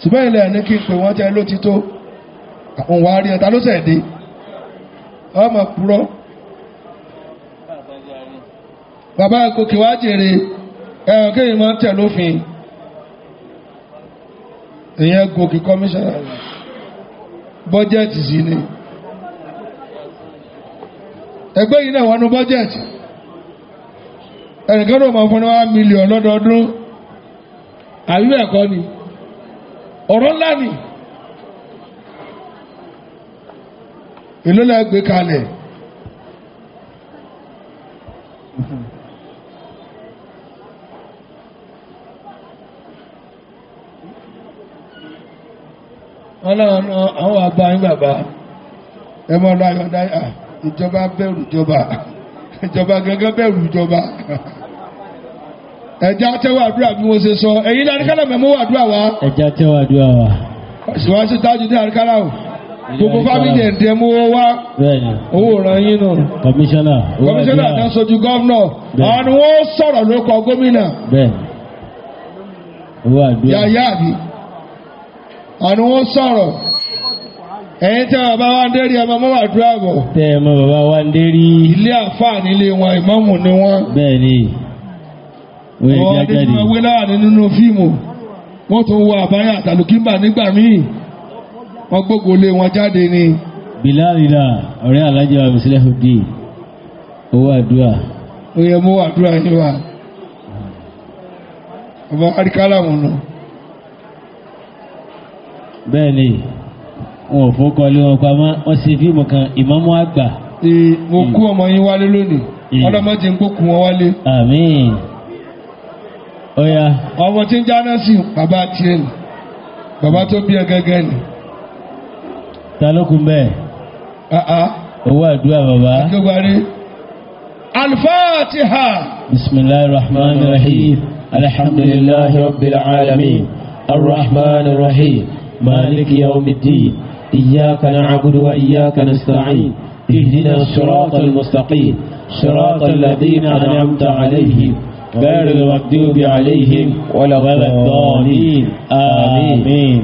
ṣùgbọ́n ilẹ̀ ní kí n pè wọ́n jẹ́ ló ti tó àwọn wà á rí ẹ̀ta ló sẹ̀dé ọmọ púrọ́ bàbá gòkè wá jèrè ẹ̀rọ kéyìn máa ń tẹ̀ lófin ìyẹn gòkè commissioner bọ́jẹ̀tì sí ni ẹgbẹ́ yìí náà wọ́n nu bọ́jẹ̀tì ẹnìkan ló máa fún ní $1 million lọ́dọọdún àbí ẹ̀kọ́ ni ọ̀rọ̀ ńlá ni èló la gbé kalẹ̀ wọ́n náà àwọn àgbà yín bàbá ẹ mọ́ lọ ayọ̀dá ìjọba bẹ̀rù ìjọba ìjọba gẹ́gẹ́ bẹ̀rù ìjọba ẹja tẹ́wọ́ àdúrà bí wọ́n ṣe sọ ẹ̀yin náà àríkálà mẹ́mọ́ àdúrà wa. ẹja tẹ́wọ́ àdúrà wa. ṣùgbọ́n tájú ní àríkálà o gbogbo fámìlì ẹ̀ǹdẹ̀ mú owó wá owó ràn yín nù. kọmíṣánná náà sojú gọ́vnọ̀ àwọn ni wọ́n sọ̀rọ̀ lórúkọ gómìnà. owó àdúrà. yàyà àbí àwọn ni wọ́n sọ̀rọ̀ ẹ̀yin tẹ́ bàbá wa ń dérí ẹ̀ mọ́ àdúrà bọ̀. tẹ́ ẹ mọ́ bàbá wa ń dérí. ilé àfáà nílé wọn ìmáàmù ni wọ́n. bẹ́ẹ̀ ni wọ́n adé tí wọ́n wé láàrin nínú fíìmù wọ́n tún wọ àbáyà àtàlùkímbà nígbà míì wọ́n gbógo lé wọn jáde ni. Bilalila ọ̀rẹ́ alájà Muslihuddin owó àdúrà. ó yẹ mú àdúrà yín wá ọba àríkálà wọn nù. bẹ́ẹ̀ ni wọn ò fọ́kọ́lé wọn pamọ́ wọ́n ṣe fíìmù kan ìmáàmù àgbà. mo kú ọmọ yín wálé lónìí ọlọ́mọdé ń gbókùn wọn wálé. àmín. Oya. ọmọ tí ń jáná sí bàbá tiẹ̀ ni bàbá tó bí ẹ gẹ́gẹ́ ni. ta ló kún bẹ́ẹ̀. owó àdúrà bàbá. akéwàrí. Al-Fatiha. bisimilahi rahman rahim alhamdulilahi rabbil alamin arrahman rahim maliki yawmiddin iyyaka na'budu wa iyyaka nasta'in ihdina as-siratal mustaqim siratal ladina an'amta alayhim غير المغضوب عليهم ولا الضالين آمين.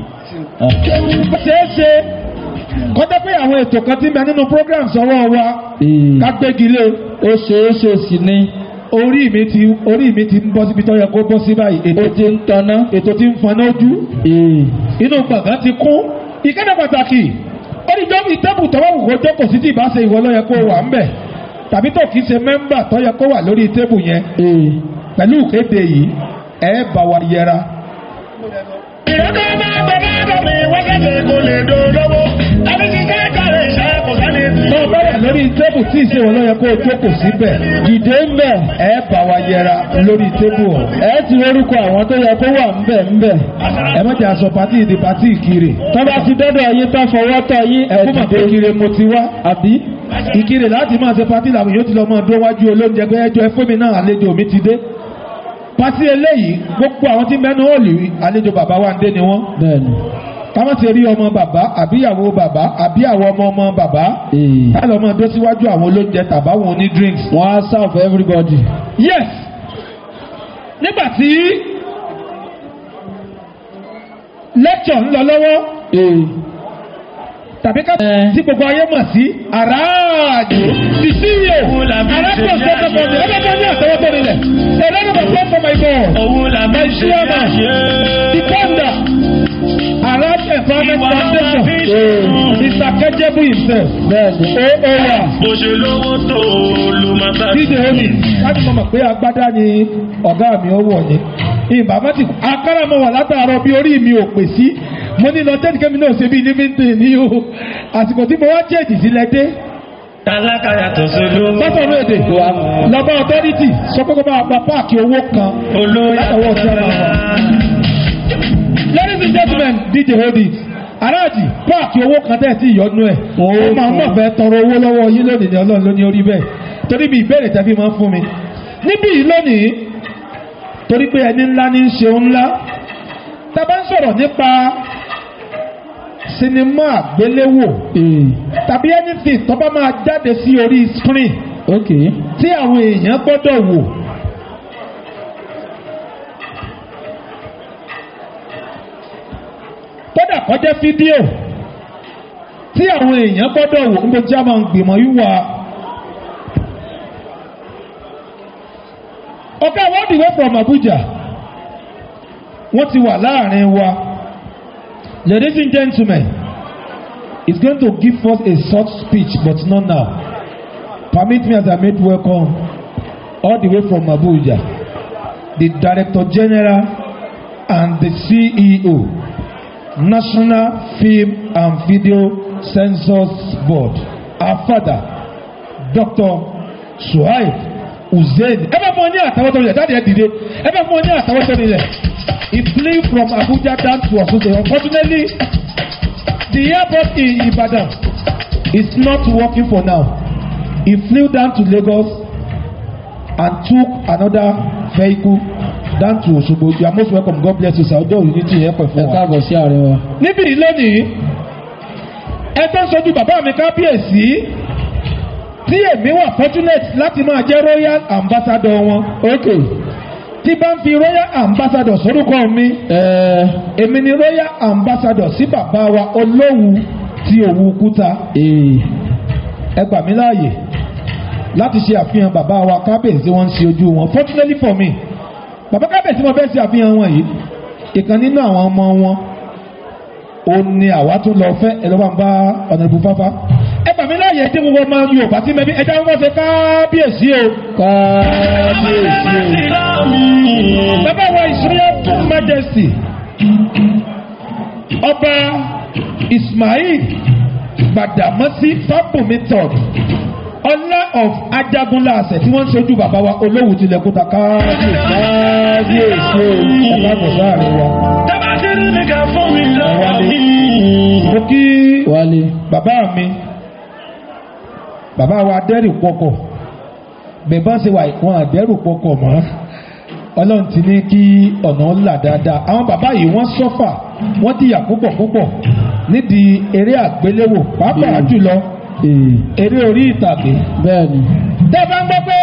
ṣeéṣe kọ́tẹ́ pé àwọn ètò kan ti ń bẹ nínú program sọ́wọ́ wa kágbégilé ó ṣeéṣe sí ni orí mi ti ń bọ́ síbi tó yẹ kó bọ́ sí báyìí ètò ti ń tanná ètò ti ń faná ojú inú gbọ̀ngàn ti kún ìkéde pàtàkì ó ní jọ́bì tẹ́bù tọ́wọ́ wò kó jókòó sí ti ìbáṣe ìwọ ló yẹ kó wà ń bẹ̀ tàbí tó kìí ṣe mẹ́mbà tó yẹ kó wà lórí tébù yẹn pẹ̀lú ìkéde yìí ẹ bá wa yẹra. ìrẹ́kọ̀ máa bẹ̀rẹ̀ mi wọ́n kẹ́sẹ̀ kò lè do lọ́wọ́ àbí ti ká kárẹ̀ ìṣẹ́ kò sáré tì. tó bẹ̀rẹ̀ lórí tébù tí ìṣe wọn ló yẹ kó o jókòó síbẹ̀ dìde ń bẹ̀ ẹ bá wa yẹra lórí tébù ọ̀. ẹ ti orúkọ àwọn tó yẹ kó wà ńbẹ̀ ẹ má jẹ́ aṣọ pàtí ìdí pàtí ìkirè. tó bá ti dọ́dọ̀ yín tán fọwọ́ tọ́ yín ẹ kú mọ̀ pé kiri mo ti wá àbí ìkirè láti máa ṣe pàtí làwọn yóò ti lọ máa dó wájú olóúnjẹ pé ẹjọ́ ẹ fún mi náà àlejò mi ti dé. pàtí eléyìí gbogbo àwọn tí mẹ́nu òòlì àlejò bàbá wa ń dé ni wọ́n. bẹ́ẹ̀ni. káwọn ti rí ọmọ bàbá àbí ìyàwó bàbá àbí àwọn ọmọ bàbá. ká lọ máa dó síwájú àwọn olóúnjẹ tàbáwọn oní drinks. wọ́n á serve everybody. yes. nígbà tí lecture ń lọ lọ́wọ́ tàbí ká tí gbogbo ayé mọ̀ sí aráàjò the CEO aráàjò sọ́kọ̀tọ̀ọ̀dì ẹgbẹ́ta ní àtọwọ́ tó nílẹ̀ ẹlẹ́nìbọ̀ platform my god my chairman the founder aráàjò empowerment foundation Mr. Kejebu himself oya bó ṣe lówó tó ló máa bá dídè omi láti mọ̀ pé agbádá ni ọ̀gá mi ó wọ̀ ní ìbámátì akáràmọ́ wà látàárọ̀ bí orí mi ò pè sí mo ní lọ tẹ́lẹ̀ kẹ́mi náà ṣe bí ní mí ní o àsìkò tí mo wá jẹ́ẹ̀dì sílẹ̀ dé tálákà yàtọ̀ sólú. sọ́sọ̀rọ̀ èdè lọ́ba authority sọ pé kó bá gba páàkì owó kan látọwọ́ tí a máa wà. Ladies and gentlemen, DJ hold it. Aláàjì páàkì owó kan tẹ̀ sí ìyọnu ẹ̀. Ó máa ń mọ̀ fẹ́ tọrọ owó lọ́wọ́ yín lónìí ní Ọlọ́run ló ní orí bẹ́ẹ̀. Torí bí ìbéèrè tẹ́bí máa ń fún mi. Níbí yìí lónìí, torí pé ẹni ńlá ní í ṣe ńlá. Tá a bá ń sọ̀rọ̀ nípa sinimá àgbéléwò tàbí anything tó bá máa jáde sí orí screen tí àwọn èèyàn gbọ́dọ̀ wò. Kódà kó jẹ́ fídíò tí àwọn èèyàn gbọ́dọ̀ wò níbo tí a máa ń gbìmọ̀ wíwà. Ọ̀gá all the way from Abuja wọ́n ti wà láàrin wa. Ladies and gentlemen, he's going to give us a short speech, but not now. Permit me as I make welcome all the way from Abuja, the Director General and the CEO, National Film and Video Censors Board, our father, Dr. Suhaib Hussein. Ẹ bá fún ọ ní àtàwọn tó nílẹ̀, dáàdi ẹ dìde. Ẹ bá fún ọ ní àtàwọn tó nílẹ̀. He flew from Abuja down to Osunde. Unfortunately, the airport in Ibadan is not working for now. He flew down to Lagos and took another vehicle down to Osogbo. You are most welcome. God bless you, sir. Ọjọ́ Unity yẹn pẹ̀ fún wa. Ẹ káàbọ̀ sí àárín wa. Níbi lónìí, ẹ tó ń sojú bàbá mi kábíyèsí tí èmi wà fortunate láti máa jẹ́ royal ambassador wọn. Okay. Tí bá ń fi royal ambassador sórúkọ mi èmi ni royal ambassador sí bàbá wa Olówu ti Òwu Kúta. Ẹ gbà mí láàyè láti ṣe àfihàn bàbá wa kábíyèsí wọ́n ń ṣe ojú wọn. Fortunately for me, bàbá kábíyèsí mo fẹ́ ṣe àfihàn wọn yìí, ìkan nínú àwọn ọmọ wọn ó ní àwa tún lọ fẹ́ ẹ lọ́wọ́ bá ọ̀nàdìbò fáfá. Ẹ gbà mí láàyè tí mo wọ́n máa ń Yorùbá sí mẹ́bí ẹja wọn ṣe kábíyèsí o. Kábíyèsí o. Bàbá wa Israel Majesty Ọba Ismail Gbàdàmọ́sí Fábùnmi Third Ọlá of Ajagunláṣẹ tí wọ́n ń ṣojú bàbá wa Olówu tilẹ̀ Kúta. Kábíyèsí o. Ẹ bá gbọ̀ sáàrin wa. Mo kí bàbá mi, bàbá wa Adẹ́rù Pọkọ̀, bẹ̀bá ṣe wà wọn Adẹ́rù Pọkọ̀ mọ́. Ọlọ́run ti ní kí ọ̀nà ńlá dáadáa. Àwọn bàbá yìí wọ́n sọ́fà, wọ́n dìyà púpọ̀ púpọ̀ nídìí eré àgbéléwò, pàápàá jùlọ eré orí ìtàgé. Bẹ́ẹ̀ni. Tẹ́ bá ń gbọ́ pé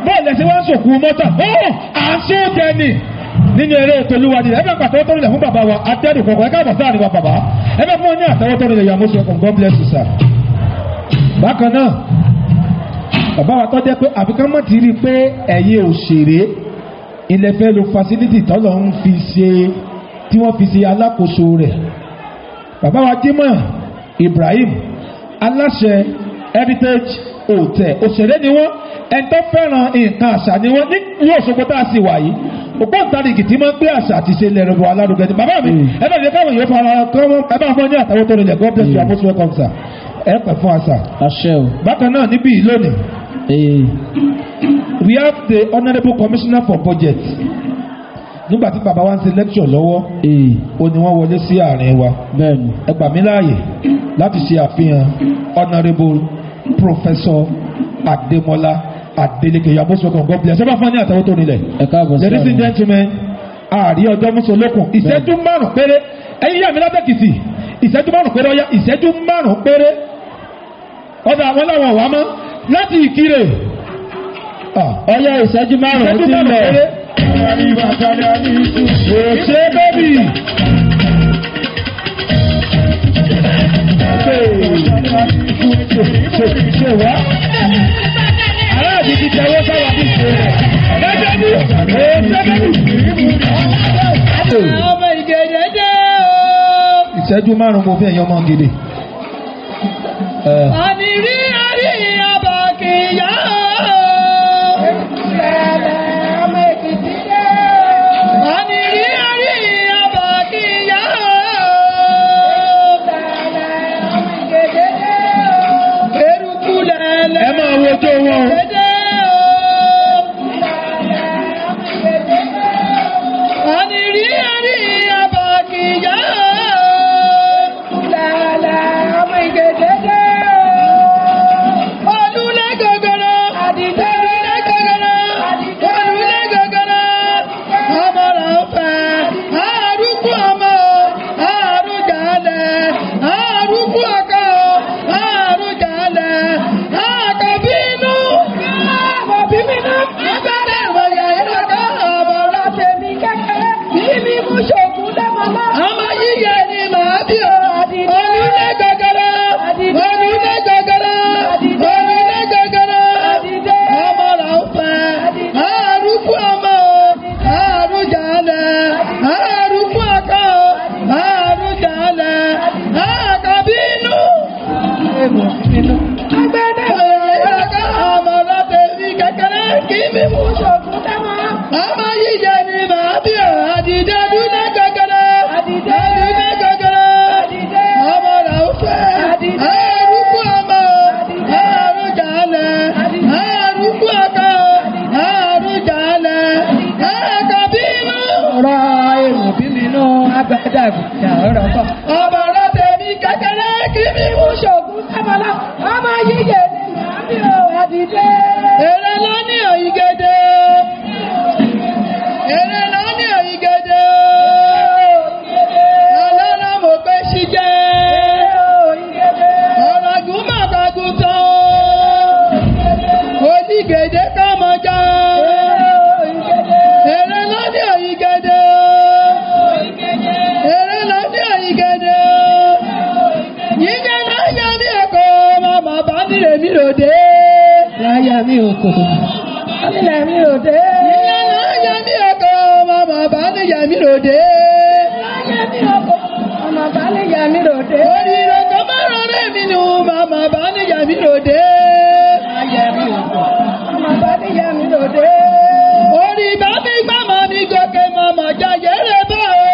bọ́ọ̀lù ẹ̀sìn wọ́n ń sòkú mọ́tà, à ń sún jẹni nínú eré Tolúwadé. Ẹ bá pàtẹ́wọ́ tó nílẹ̀ fún bàbá wa Adẹ́rù Pọkọ̀. Ẹ káàbọ̀ sáà ní wa bàbá. Ẹ bá fún ọ ní àtẹ́wọ́ tó nílẹ̀ yàmú sọ̀kùn. God bless you sir. Bákan náà bàbá wa tọ́ jẹ́ pé àfikán mọ̀ ti rí i pé ẹ̀yin òṣèré ilẹ̀ fẹ́ lo facility tọ́lọ̀ ń fi ṣe tí wọ́n fi ṣe alákòóso rẹ̀. Bàbá wa Jimoh Ibrahim aláṣẹ Heritage Hotel, òṣèré ni wọ́n, ẹni tó fẹ́ràn nǹkan àṣà ni wọ́n. Ní Òṣogbo tá a sì wà yìí, ògbóǹtarìgì tí máa ń gbé àṣà àti ṣe ilẹ̀ rẹ̀ alárugẹ ni bàbá mi. Ẹ bá mi káwọn yóò fara kọ́ ẹ bá fún ọ ní àtàwọn tó nílẹ̀. God bless you, most welcome sir. Ẹ pẹ̀ fún àṣà. Àṣẹ o. Bákan náà níbí yìí lónìí, we have the Honourable Commissioner for Budget. Nígbà tí bàbá wa ń ṣe lecture lọ́wọ́, ó ní wọ́n wọlé sí àárín wa. Ẹ gbà mí láàyè láti ṣe àfihàn Honourable Professor Adémọ́lá Adélékè. You are most welcome. God bless. Ẹ bá fún ọ ní àtàwọn tó nílẹ̀. Ẹ káàbọ̀ sí. Ladies and gentlemen, àárí ọjọ́ mùsùlùkùn ìṣẹ́jú márùn-ún péré. Ẹ̀yin yà mí lábẹ́kìtì. Ìṣẹ́jú márùn-ún péré ọ̀ya ìṣẹ́jú márùn-ún péré. Ọ̀dà àwọn làwọn wà mọ́ láti Ìkirè. Ọ̀ya ìṣẹ́jú márùn-ún ti lẹ̀. Ṣé bẹ́bí? Ṣé wá? Aláàbí ti tẹ̀wọ́ sáwà bí ṣe rẹ̀. Gẹ́gẹ́ bí ọmọ ìgèdè dé o. Ìṣẹ́jú márùn-ún mo fi ẹ̀yàn ọmọ gèdè. Àní rí àrí àbá kìíyá o. Ọmọ Èkìtì dé o. Àní rí àrí àbá kìíyá o. Ọmọ ìgèdè dé o. Eruku oko. Yẹmí òde. Ìyànà yẹmí oko, màmá bá ní yẹmí òde. Yẹmí oko, màmá bá ní yẹmí òde. Orí ìrọ̀kọ̀ bá rọrẹ́ mi nù, màmá bá ní yẹmí òde. Yẹmí oko, màmá bá ní yẹmí òde. Orí bá mi gbá màá mi gòkè, màmá já yẹrẹ bá o.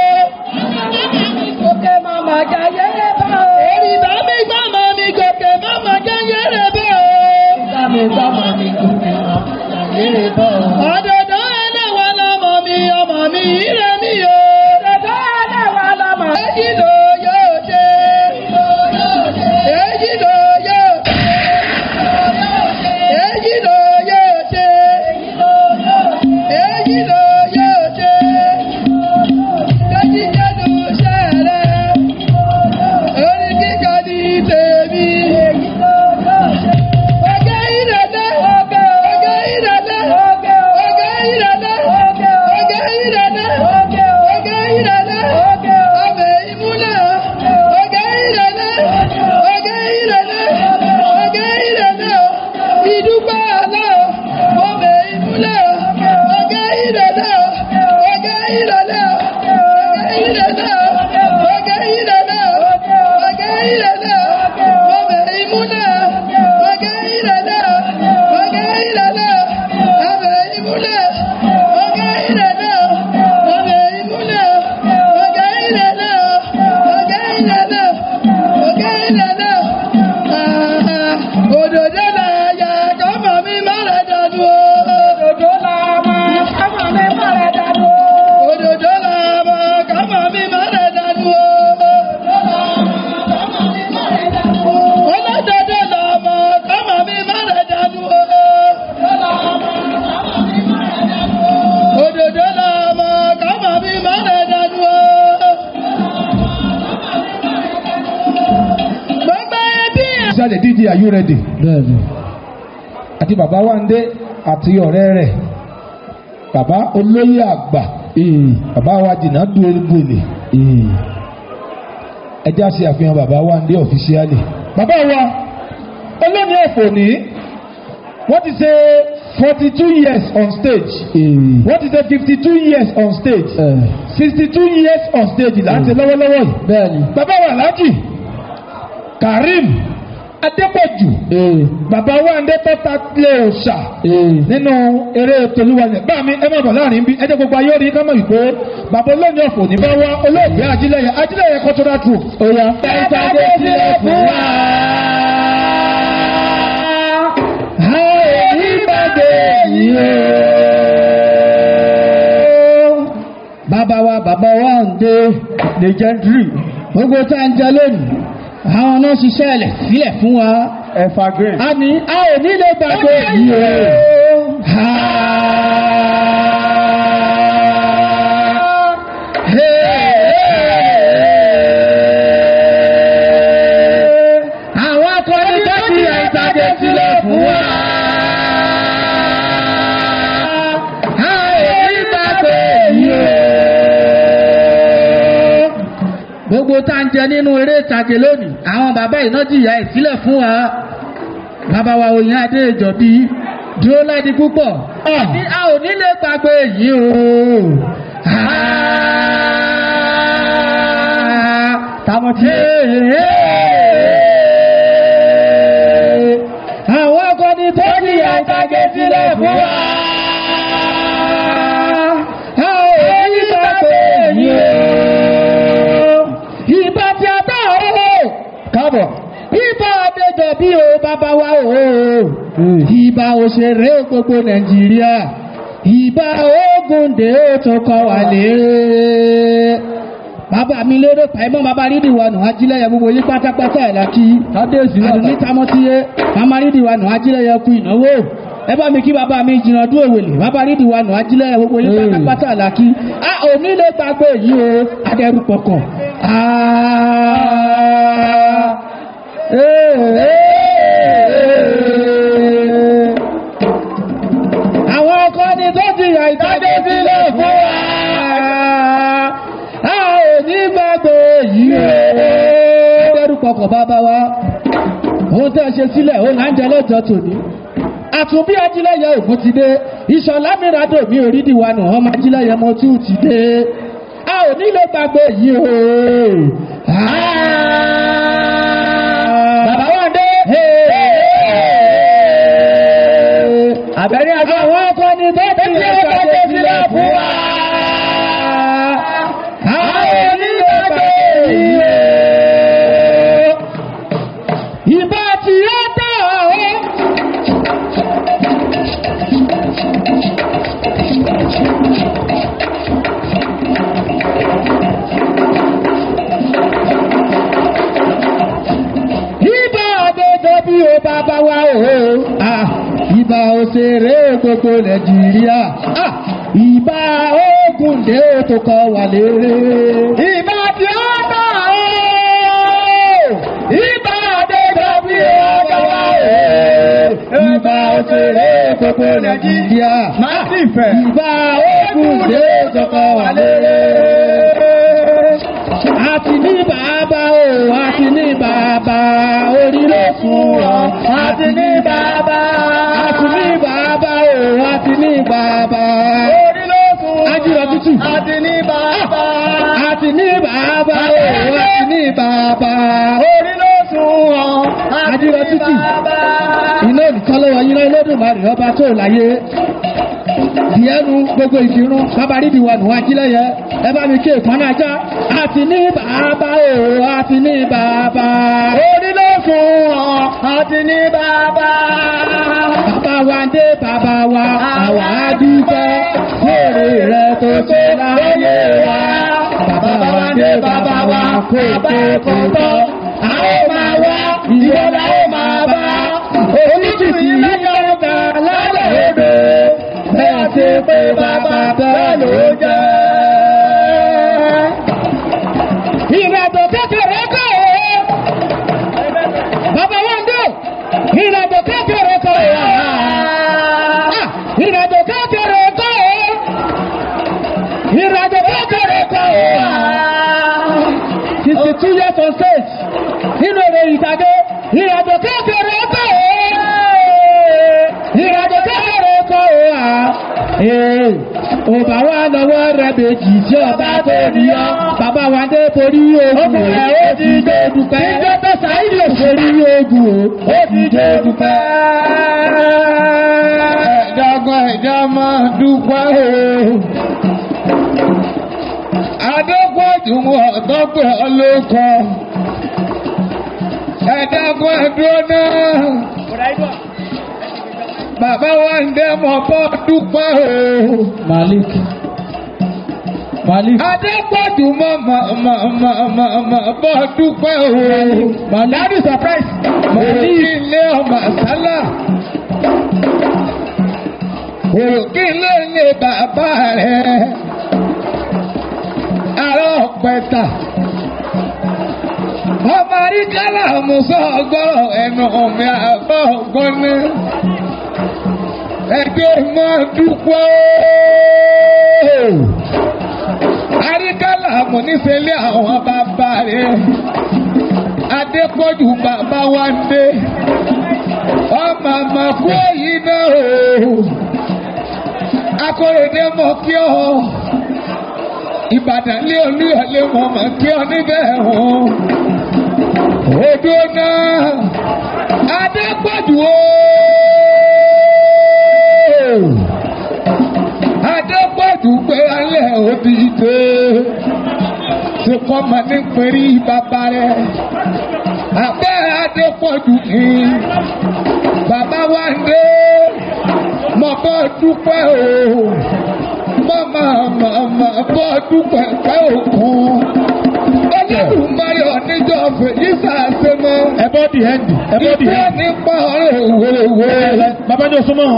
Gòkè màmá já yẹrẹ bá o. Orí bá mi gbá màá mi gòkè, màmá já yẹrẹ bá o. Bá mi gbá màá mi gòkè, màmá já yẹrẹ bá o. Òdòdó ẹlẹ́wà lọmọ mi, ọmọ mi ire mi o. Òdòdó ẹlẹ́wà lọmọ mi. Èyí ló yóò ṣe. Èyí ló yóò ṣe. Èyí ló yóò ṣe. Èyí ló yóò ṣe. Lẹ́yìn jẹ́nu ṣẹlẹ̀. Orí kíkọ ní tèmi. Ọ̀gá ìrẹ̀lẹ̀. Ọ̀gá ìrẹ̀lẹ̀. Ọ̀gá ìrẹ̀lẹ̀. Ọ̀gá ìrẹ̀lẹ̀. Ọ̀gá ìrẹ̀lẹ̀. Ọbẹ̀ ìmúlẹ̀. Ọ̀gá ìrẹ̀lẹ̀. Ọ̀gá ìrẹ̀lẹ̀. Ọ̀gá ìrẹ̀lẹ̀. Ìdúpẹ́ àlọ́. Ọbẹ̀ ìmúlẹ̀. Ọ̀gá ìrẹ̀lẹ̀. Ọ̀gá ìrẹ̀lẹ̀. Ọ̀gá ìrẹ̀lẹ̀. Ọ̀gá ìrẹ̀lẹ̀. Ọ̀gá ìrẹ̀lẹ̀. Ọbẹ̀ ìmúlẹ̀. Ọ̀gá ìrẹ̀lẹ̀. Ọ̀gá ìrẹ̀lẹ̀. Ọbẹ̀ ìmúlẹ̀. Ọ̀gá ìrẹ̀lẹ̀. Ọbẹ̀ ìmúlẹ̀. Ọ̀gá ìrẹ̀lẹ̀. Ọ̀gá ìrẹ̀lẹ̀. Ọ̀gá ìrẹ̀lẹ̀. Òdòdó la yà kọ́mọ mi má rẹ̀ dànù o. Òdòdó la máa kọ́mọ mi má rẹ̀ dànù o. Òdòdó la mọ̀ kọ́mọ mi má rẹ̀ dànù o. Olódodo la mọ̀ kọ́mọ mi má rẹ̀ dànù o. Òdòdó la mọ̀ kọ́mọ mi má rẹ̀ dànù o. Gbogbo ẹbí ẹ̀. Ṣáde DJ, are you ready? Bẹ́ẹ̀ni. Àti bàbá Wándé àti ọ̀rẹ́ rẹ̀. Bàbá olóyè àgbà. Bàbá wa jìnnà dúró gbòlè. Ẹ já sí àfihàn bàbá Wándé ọ̀fíṣíálì. Bàbá wa olóyè ọ̀fọ̀ ní wọ́n ti ṣe 42 years on stage. Wọ́n ti ṣe 52 years on stage. 62 years on stage láti lọ́wọ́lọ́wọ́ yìí. Bẹ́ẹ̀ni. Bàbá wa Alhaji Karim Adépọ̀jù. Bàbá Wándé tọ́ta lé òòṣà nínú eré tolúwalẹ̀. Bá mi ẹ má bọ̀ láàrin bí ẹ jẹ́ gbogbo ayé orí ká mọ̀ wípé bàbá olóyè ọ̀fọ̀ ní bá wá olóògbé Ajílẹ̀yẹ cultural troupe. Oya. Ìpàdé sílẹ̀ fún wa. A ò ní gbàgbé yìí o. Bàbá wa Wándé legendary. Gbogbo tá à ń jẹ lónìí. Àwọn náà ṣiṣẹ́ ẹ̀lẹ̀ sílẹ̀ fún wa. Ẹ̀fà green. A ní a ò ní lè gbàgbé yìí o. Àwọn akọni tó fi ìpàdé sílẹ̀ fún wa. A ò ní gbàgbé yìí o. Gbogbo tá ń jẹ nínú eré ìtàgé lónìí, àwọn bàbá iná jìyà ẹ̀ sílẹ̀ fún wa. Bàbá wa Oyin Adé Ìjọ̀bí dúró láti púpọ̀. A ò ní lè gbàgbé yìí o. Táwọn tí. Àwọn akọni tó jìyà ìtàgé sílẹ̀ fún wa. A ò ní gbàgbé yìí o. Ìbá tí a tọ́ ọ̀rọ̀ kábọ̀. Ìbá Adéjọbí o bàbá wa o. Ìbá òṣèré gbogbo Nàìjíríà. Ìbá Ògúndé ó tó kọ́ wà lérè. Bàbá mi lérè pàìmọ́ bàbá Rídìwánù Ajílẹ̀yẹ gbogbo yí pátápátá ẹ̀ lákì. Àdùnní Tamọ́tíyé màmá Rídìwánù Ajílẹ̀yẹ kú ìnáwó. Ẹ bá mi kí bàbá mi jìnnà dún èwèlè. Bàbá Rídìwánù Ajílẹ̀yẹ gbogbo yí pátápátá ẹ̀ lákì. A ò ní lè gbàgbé yìí o. Adẹ́rù pọ̀kàn. Àwọn akọni tó jìyà ìtàgé sílẹ̀ fún wa. A ò ní gbàgbé yìí o. Adẹ́rù pọ̀kàn bàbá wa. Ohun tẹ́ ṣe sílẹ̀ ó là ń jẹ lọ́jọ́ tòní. àtúnbí ajílẹ̀yẹ ògùn ti dé ìṣọ̀lá mìíràn mi ò rí dìwánù ọmọ ajílẹ̀yẹ mo tún ti dé a ò nílò gbàgbé yìí o. bàbá wọn dé. àbẹ̀rẹ̀ àjọ àwọn ọkọ ni bẹ́ẹ̀ tí ó kọ́kọ́ sílẹ̀ fún wa. a ò nílò gbàgbé yìí o. ìbá tí ó tọ̀ ọ́. bí o bàbá wa o ìbà òṣèré gbogbo nàìjíríà ìbà Ògúndé tó kọ wà lérè. ìbà tí ó tà ó ìbà àdéjọ bí o bàbá wa o ìbà òṣèré gbogbo nàìjíríà ìbà Ògúndé tó kọ wà lérè. àti ní bàbá o àti ní bàbá orí ló fún ọ àti ní bàbá àti ní bàbá o àti ní bàbá orí ló fún ọ ajílọ tútù àti ní bàbá àti ní bàbá o àti ní bàbá orí ló fún ọ ajílọ tútù iná olùkọ́lọ́wọ́ yín náà Olódùmarè ọba tó láyé diẹnu gbogbo ìdírún bábárídìí wà nù ajílẹ̀yẹ ẹ bá mi ké ìpọ́nà ajá àti ní bàbá o àti ní bàbá orí ló fún ọ àti ní bàbá. bàbá wa ń dé bàbá wa àwa dúpẹ́ lórí rẹ tó ṣe láyé wa. bàbá wa ń dé bàbá wa kó tó kó tọ́ a ó máa wá ìwọ la ó máa bá oníjìjì yọ̀ọ̀gà lálẹ́ odò bẹ́ẹ̀ ṣe pé bàbá bẹ́ẹ̀ ló jẹ́. ìrìnàjò kékeré kọ́ ọ́ bàbá wọn dé ìrìnàjò kékeré kọ́ ọ́ ìrìnàjò kékeré kọ́ ọ́ ìrìnàjò kékeré kọ́ ọ́ 62 years on stage nínú èrè ìtàgé ìrìnàjò kékeré kọ́ ọ́ ìrìnàjò kékeré kọ́ ọ́ òbá wa lọ́wọ́ rẹ̀ méjì tí ọba tó ní ọ́ bàbá wa dé borí ogun ẹ̀ ó ti dé dúpẹ́ ìjọba sáyidì borí ogun ó ti dé dúpẹ́. ẹ̀dọ́gbọ́n ẹ̀dá máa dúpẹ́ o adọ́gbọ́dùnmọ́ ọ̀dọ́gbẹ́ ọlọ́kọ ẹ̀dọ́gbọ́n ẹ̀dúró náà. Bàbá wa ń dẹ́ mọ̀ bọ́ dúpẹ́ o. Malik. Adépọ̀jù mọ̀ bọ́ dúpẹ́ o. Daddy surprise. Mo ní ilé ọmọ àsálà. Òkè ilé ilé bàbá rẹ̀. Àrọ̀ ọ̀pẹ̀ta. Ọmọ àríkálà Musa ọgọ́rọ̀ ẹnu ọ̀mí àbọ̀ ọgbọ́n ẹgbẹ́ máa dúpọ́ àríkálà mọ̀ nífẹ̀lẹ́ àwọn bàbá rẹ̀ Adépọ̀jù bàbá wa ń dé ọmọ àmàkú èyí náà o Akóredé mọ̀ kí ọ Ìbàdàn lé Olúyọ̀lé mọ̀ kí ọ níbẹ̀ hàn odò náà Adépọ̀jù o. Adépọ̀jù pé alẹ́ òbí dé ṣe kọ́ ma ní pẹ̀lú bàbá rẹ̀ abẹ́ Adépọ̀jù ní bàbá wa ń dé mọ̀ bọ́ dúpẹ́ o mọ̀ bọ́ dúpẹ́ pẹ́ òkun Olódùmarè oníjọ́ fèyí sàṣemọ́ ìfẹ́ nípa ọ̀rẹ́ òwòrèwò bàbá ní osúmọ́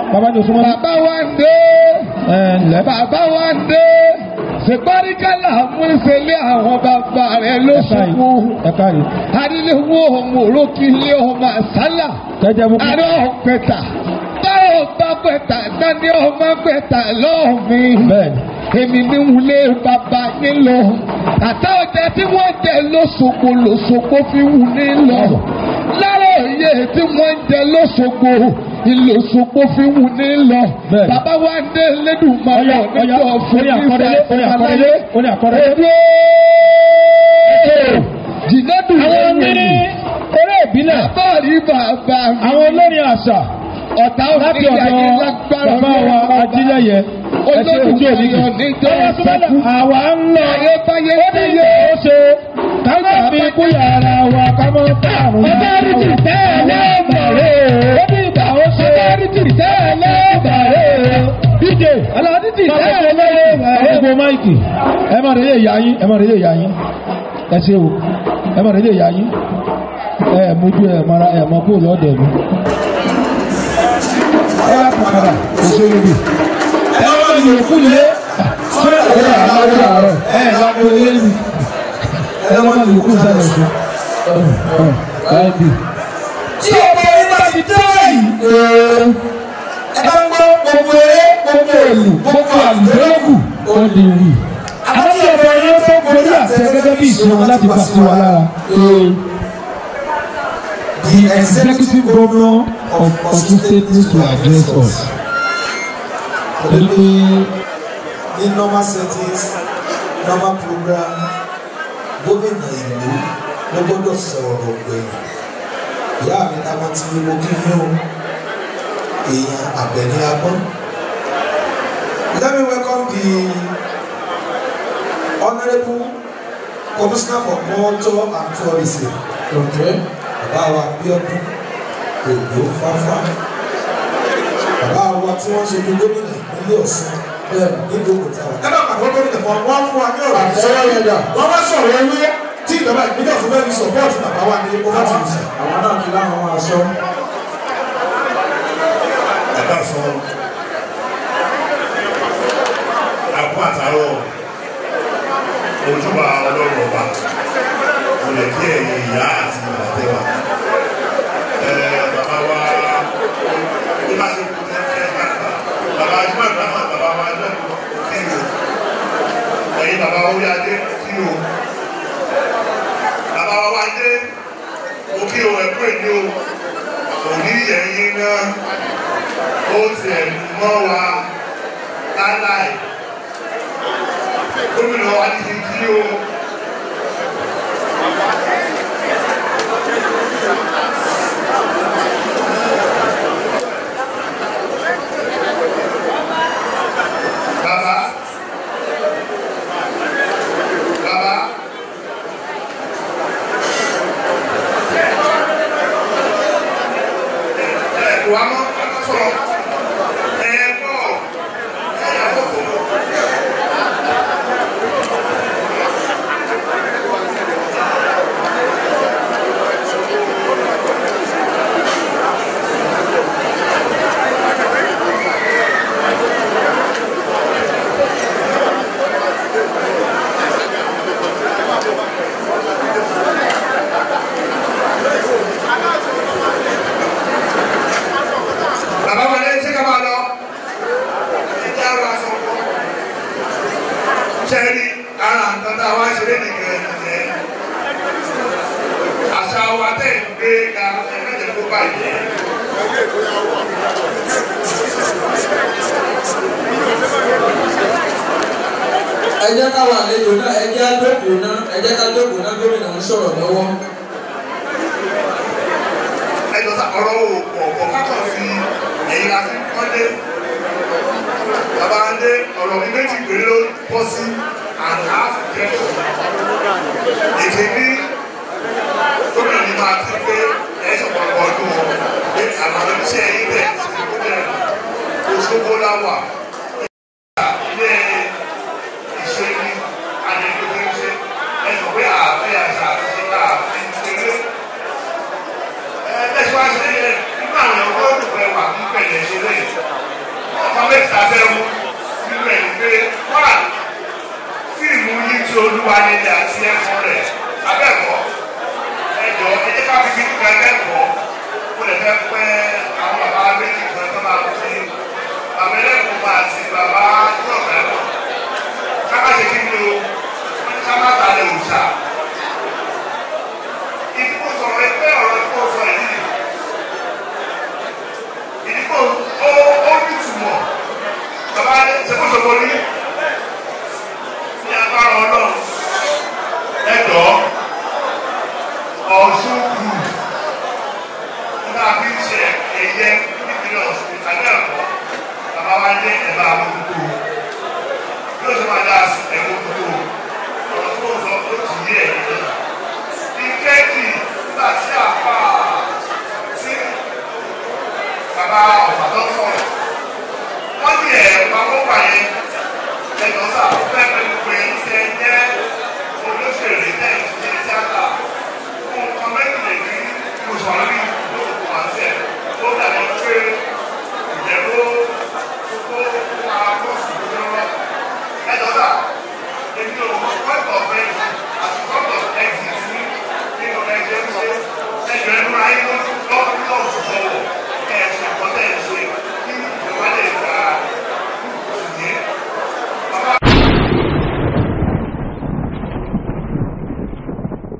bàbá wa ń dé bàbá wa ń dé ṣèpáríkálà mú ìṣẹ̀lẹ̀ àwọn bàbá rẹ̀ lóṣùwò adíléwò ọmọ òrókìlẹ̀ ọmọ àsálà àrẹ ọ̀pẹ̀tà báwo bá pẹ̀tà dání ọmọ pẹ̀tà lọ́ọ̀mí èmi ní wulé bàbá yín lọ àtà ọjà tí wọ́n jẹ lóṣogbo fi wù ní lọ lára òye tí wọ́n jẹ lóṣogbo ìlòsòpó fi wù ní lọ. Bàbá wa dé lédùn máa lọ níjọ́ fún ìfẹ́ jìnnàdù àwọn ní eré ìbílẹ̀ báàrí bàbá àwọn olórin àṣà ọ̀tá láti ọ̀dọ̀ bàbá wa ajílẹ̀yẹ ẹsẹ̀ ojú òdìgì àwa ń lọ ayébáyé tí yóò ṣe káńtà fi kú yàrá wa kámọ́ tààrùn ọ̀tárìtì tẹ́lẹ̀ bàrẹ̀ ó bí ìgbà ó ṣe ọ̀tárìtì tẹ́lẹ̀ bàrẹ̀ DJ aládìtì tẹ́lẹ̀ bàrẹ̀ gbogbo máìkì ẹ má rèé ìyá yín ẹ ṣe o ẹ má rèé ìyá yín mójú mara mọ kó lọ́dọ̀ mi. ẹ yà kàkàrà kò ṣe níbi. ẹ wọ́n lè yòókù lé ṣé ẹ àárọ̀ àárọ̀ ẹ lágbo lé mi. ẹ wọ́n lè yòókù sálẹ̀ fún. tí ọmọ yìí bá ti dé yìí ẹ bá gbọ́ gbogbo eré gbogbo òlù gbogbo àlùbọ́ọ̀gù ó di wì. àwọn tí ọmọ yẹn tó gorí àtẹ gẹ́gẹ́ bí ìṣe wọn láti fà sí wa lára. The executive governor of Osun State needs to address us. In normal settings, normal program, gómìnà ìlú ló gbọ́dọ̀ sọ̀rọ̀ gbẹ̀yìn. Ìyá mi ta máa ti ní mo kí yín o, èèyàn Àbẹ̀ní Agbọ́n. Let me welcome the Honourable Commissioner for Culture and Tourism. Okay. Bàbá wa Bíọ́dún Òjó Fáfá. Bàbá wa tí wọ́n ṣe ní gómìnà ìpínlẹ̀ Ọ̀ṣun nílùú Òkúta. Ẹ bá pàdé gómìnà kan wọ́n fún wa ní ọ̀rọ̀ àtẹ́wọ́ yẹn. Wọ́n bá sọ̀rọ̀ ewé tí ìjọba ìpínlẹ̀ Ọ̀ṣun bẹ́ẹ̀ ní sọ̀pọ́ọ̀tì bàbá wa ní epo láti ìsìn. Àwọn náà fi láwọn máa sọ. Ẹ̀ka sọ àpò àtàrọ̀ ojúbà ọlọ́run ọba kò lè kí ẹ̀yin ìyá àti ìbàtẹ́wà. Bàbá wa ní bá ṣe kú ní ẹ̀fẹ́ bàbá ajúmọ̀ ìbámu bàbá wa ní kí o ẹ̀yin bàbá orí adé kí o bàbá wa wá dé o kí o ẹ̀kú èdè o òní ẹ̀yin náà ó tiẹ̀ mọ́ wa láláì gómìnà wa ní kí o. Ẹ jẹ́ ká wà lẹ́jọ́ náà, ẹ jẹ́ àjókòó náà, ẹ jẹ́ ká jókòó náà gómìnà ń sọ̀rọ̀ lọ́wọ́. Ẹ jọ sá ọ̀rọ̀ ọ̀pọ̀ kákan fi ẹ̀yìn láti kọ́lé. Bàbá Adé ọ̀rọ̀ mi méjì péré ló bọ́ sí and half kẹ́kọ̀ọ́. Èké ní gómìnà ní máa ti pé ẹ̀ ṣọ̀pọ̀lọpọ̀ ọdún wọn pé àwọn oníṣẹ́ yìí bẹ̀ ti kú bẹ̀ Òṣogbo láwà. Ilé iṣẹ́ ní Adékòkè ṣe ẹ sọ pé ààfin àṣà àti ṣẹ́ta ààfin ṣeré. Ẹ̀ẹ́dẹ́sí wá ṣe yẹ nígbà àwọn ọ̀gá òdùpẹ̀ wà ní pẹ̀lẹ́ ṣeré. Ọ̀pọ̀ mẹ́ta bẹ́ẹ̀ mú nínú ẹ̀ ní pé wà fíìmù yìí tí olúwa nílẹ̀ àti ẹ̀fọ́ rẹ̀ abẹ́ẹ̀kọ́. Ẹ̀jọ̀ ẹ jẹ́ ká fi kí nígbà ẹ̀kọ́ ó lè fẹ́ pẹ́ àwọn bàbá méjì kan tó máa kú sí. Bàbá ẹlẹ́kùn máa Ọ̀ṣun kù nígbà bí ń ṣe ẹ̀yẹ nípínlẹ̀ Ọ̀ṣun ìtàgé ẹ̀kọ́ bàbá wa dé ẹ̀bá àmójútó yóò ṣe máa dá ẹ̀mójútó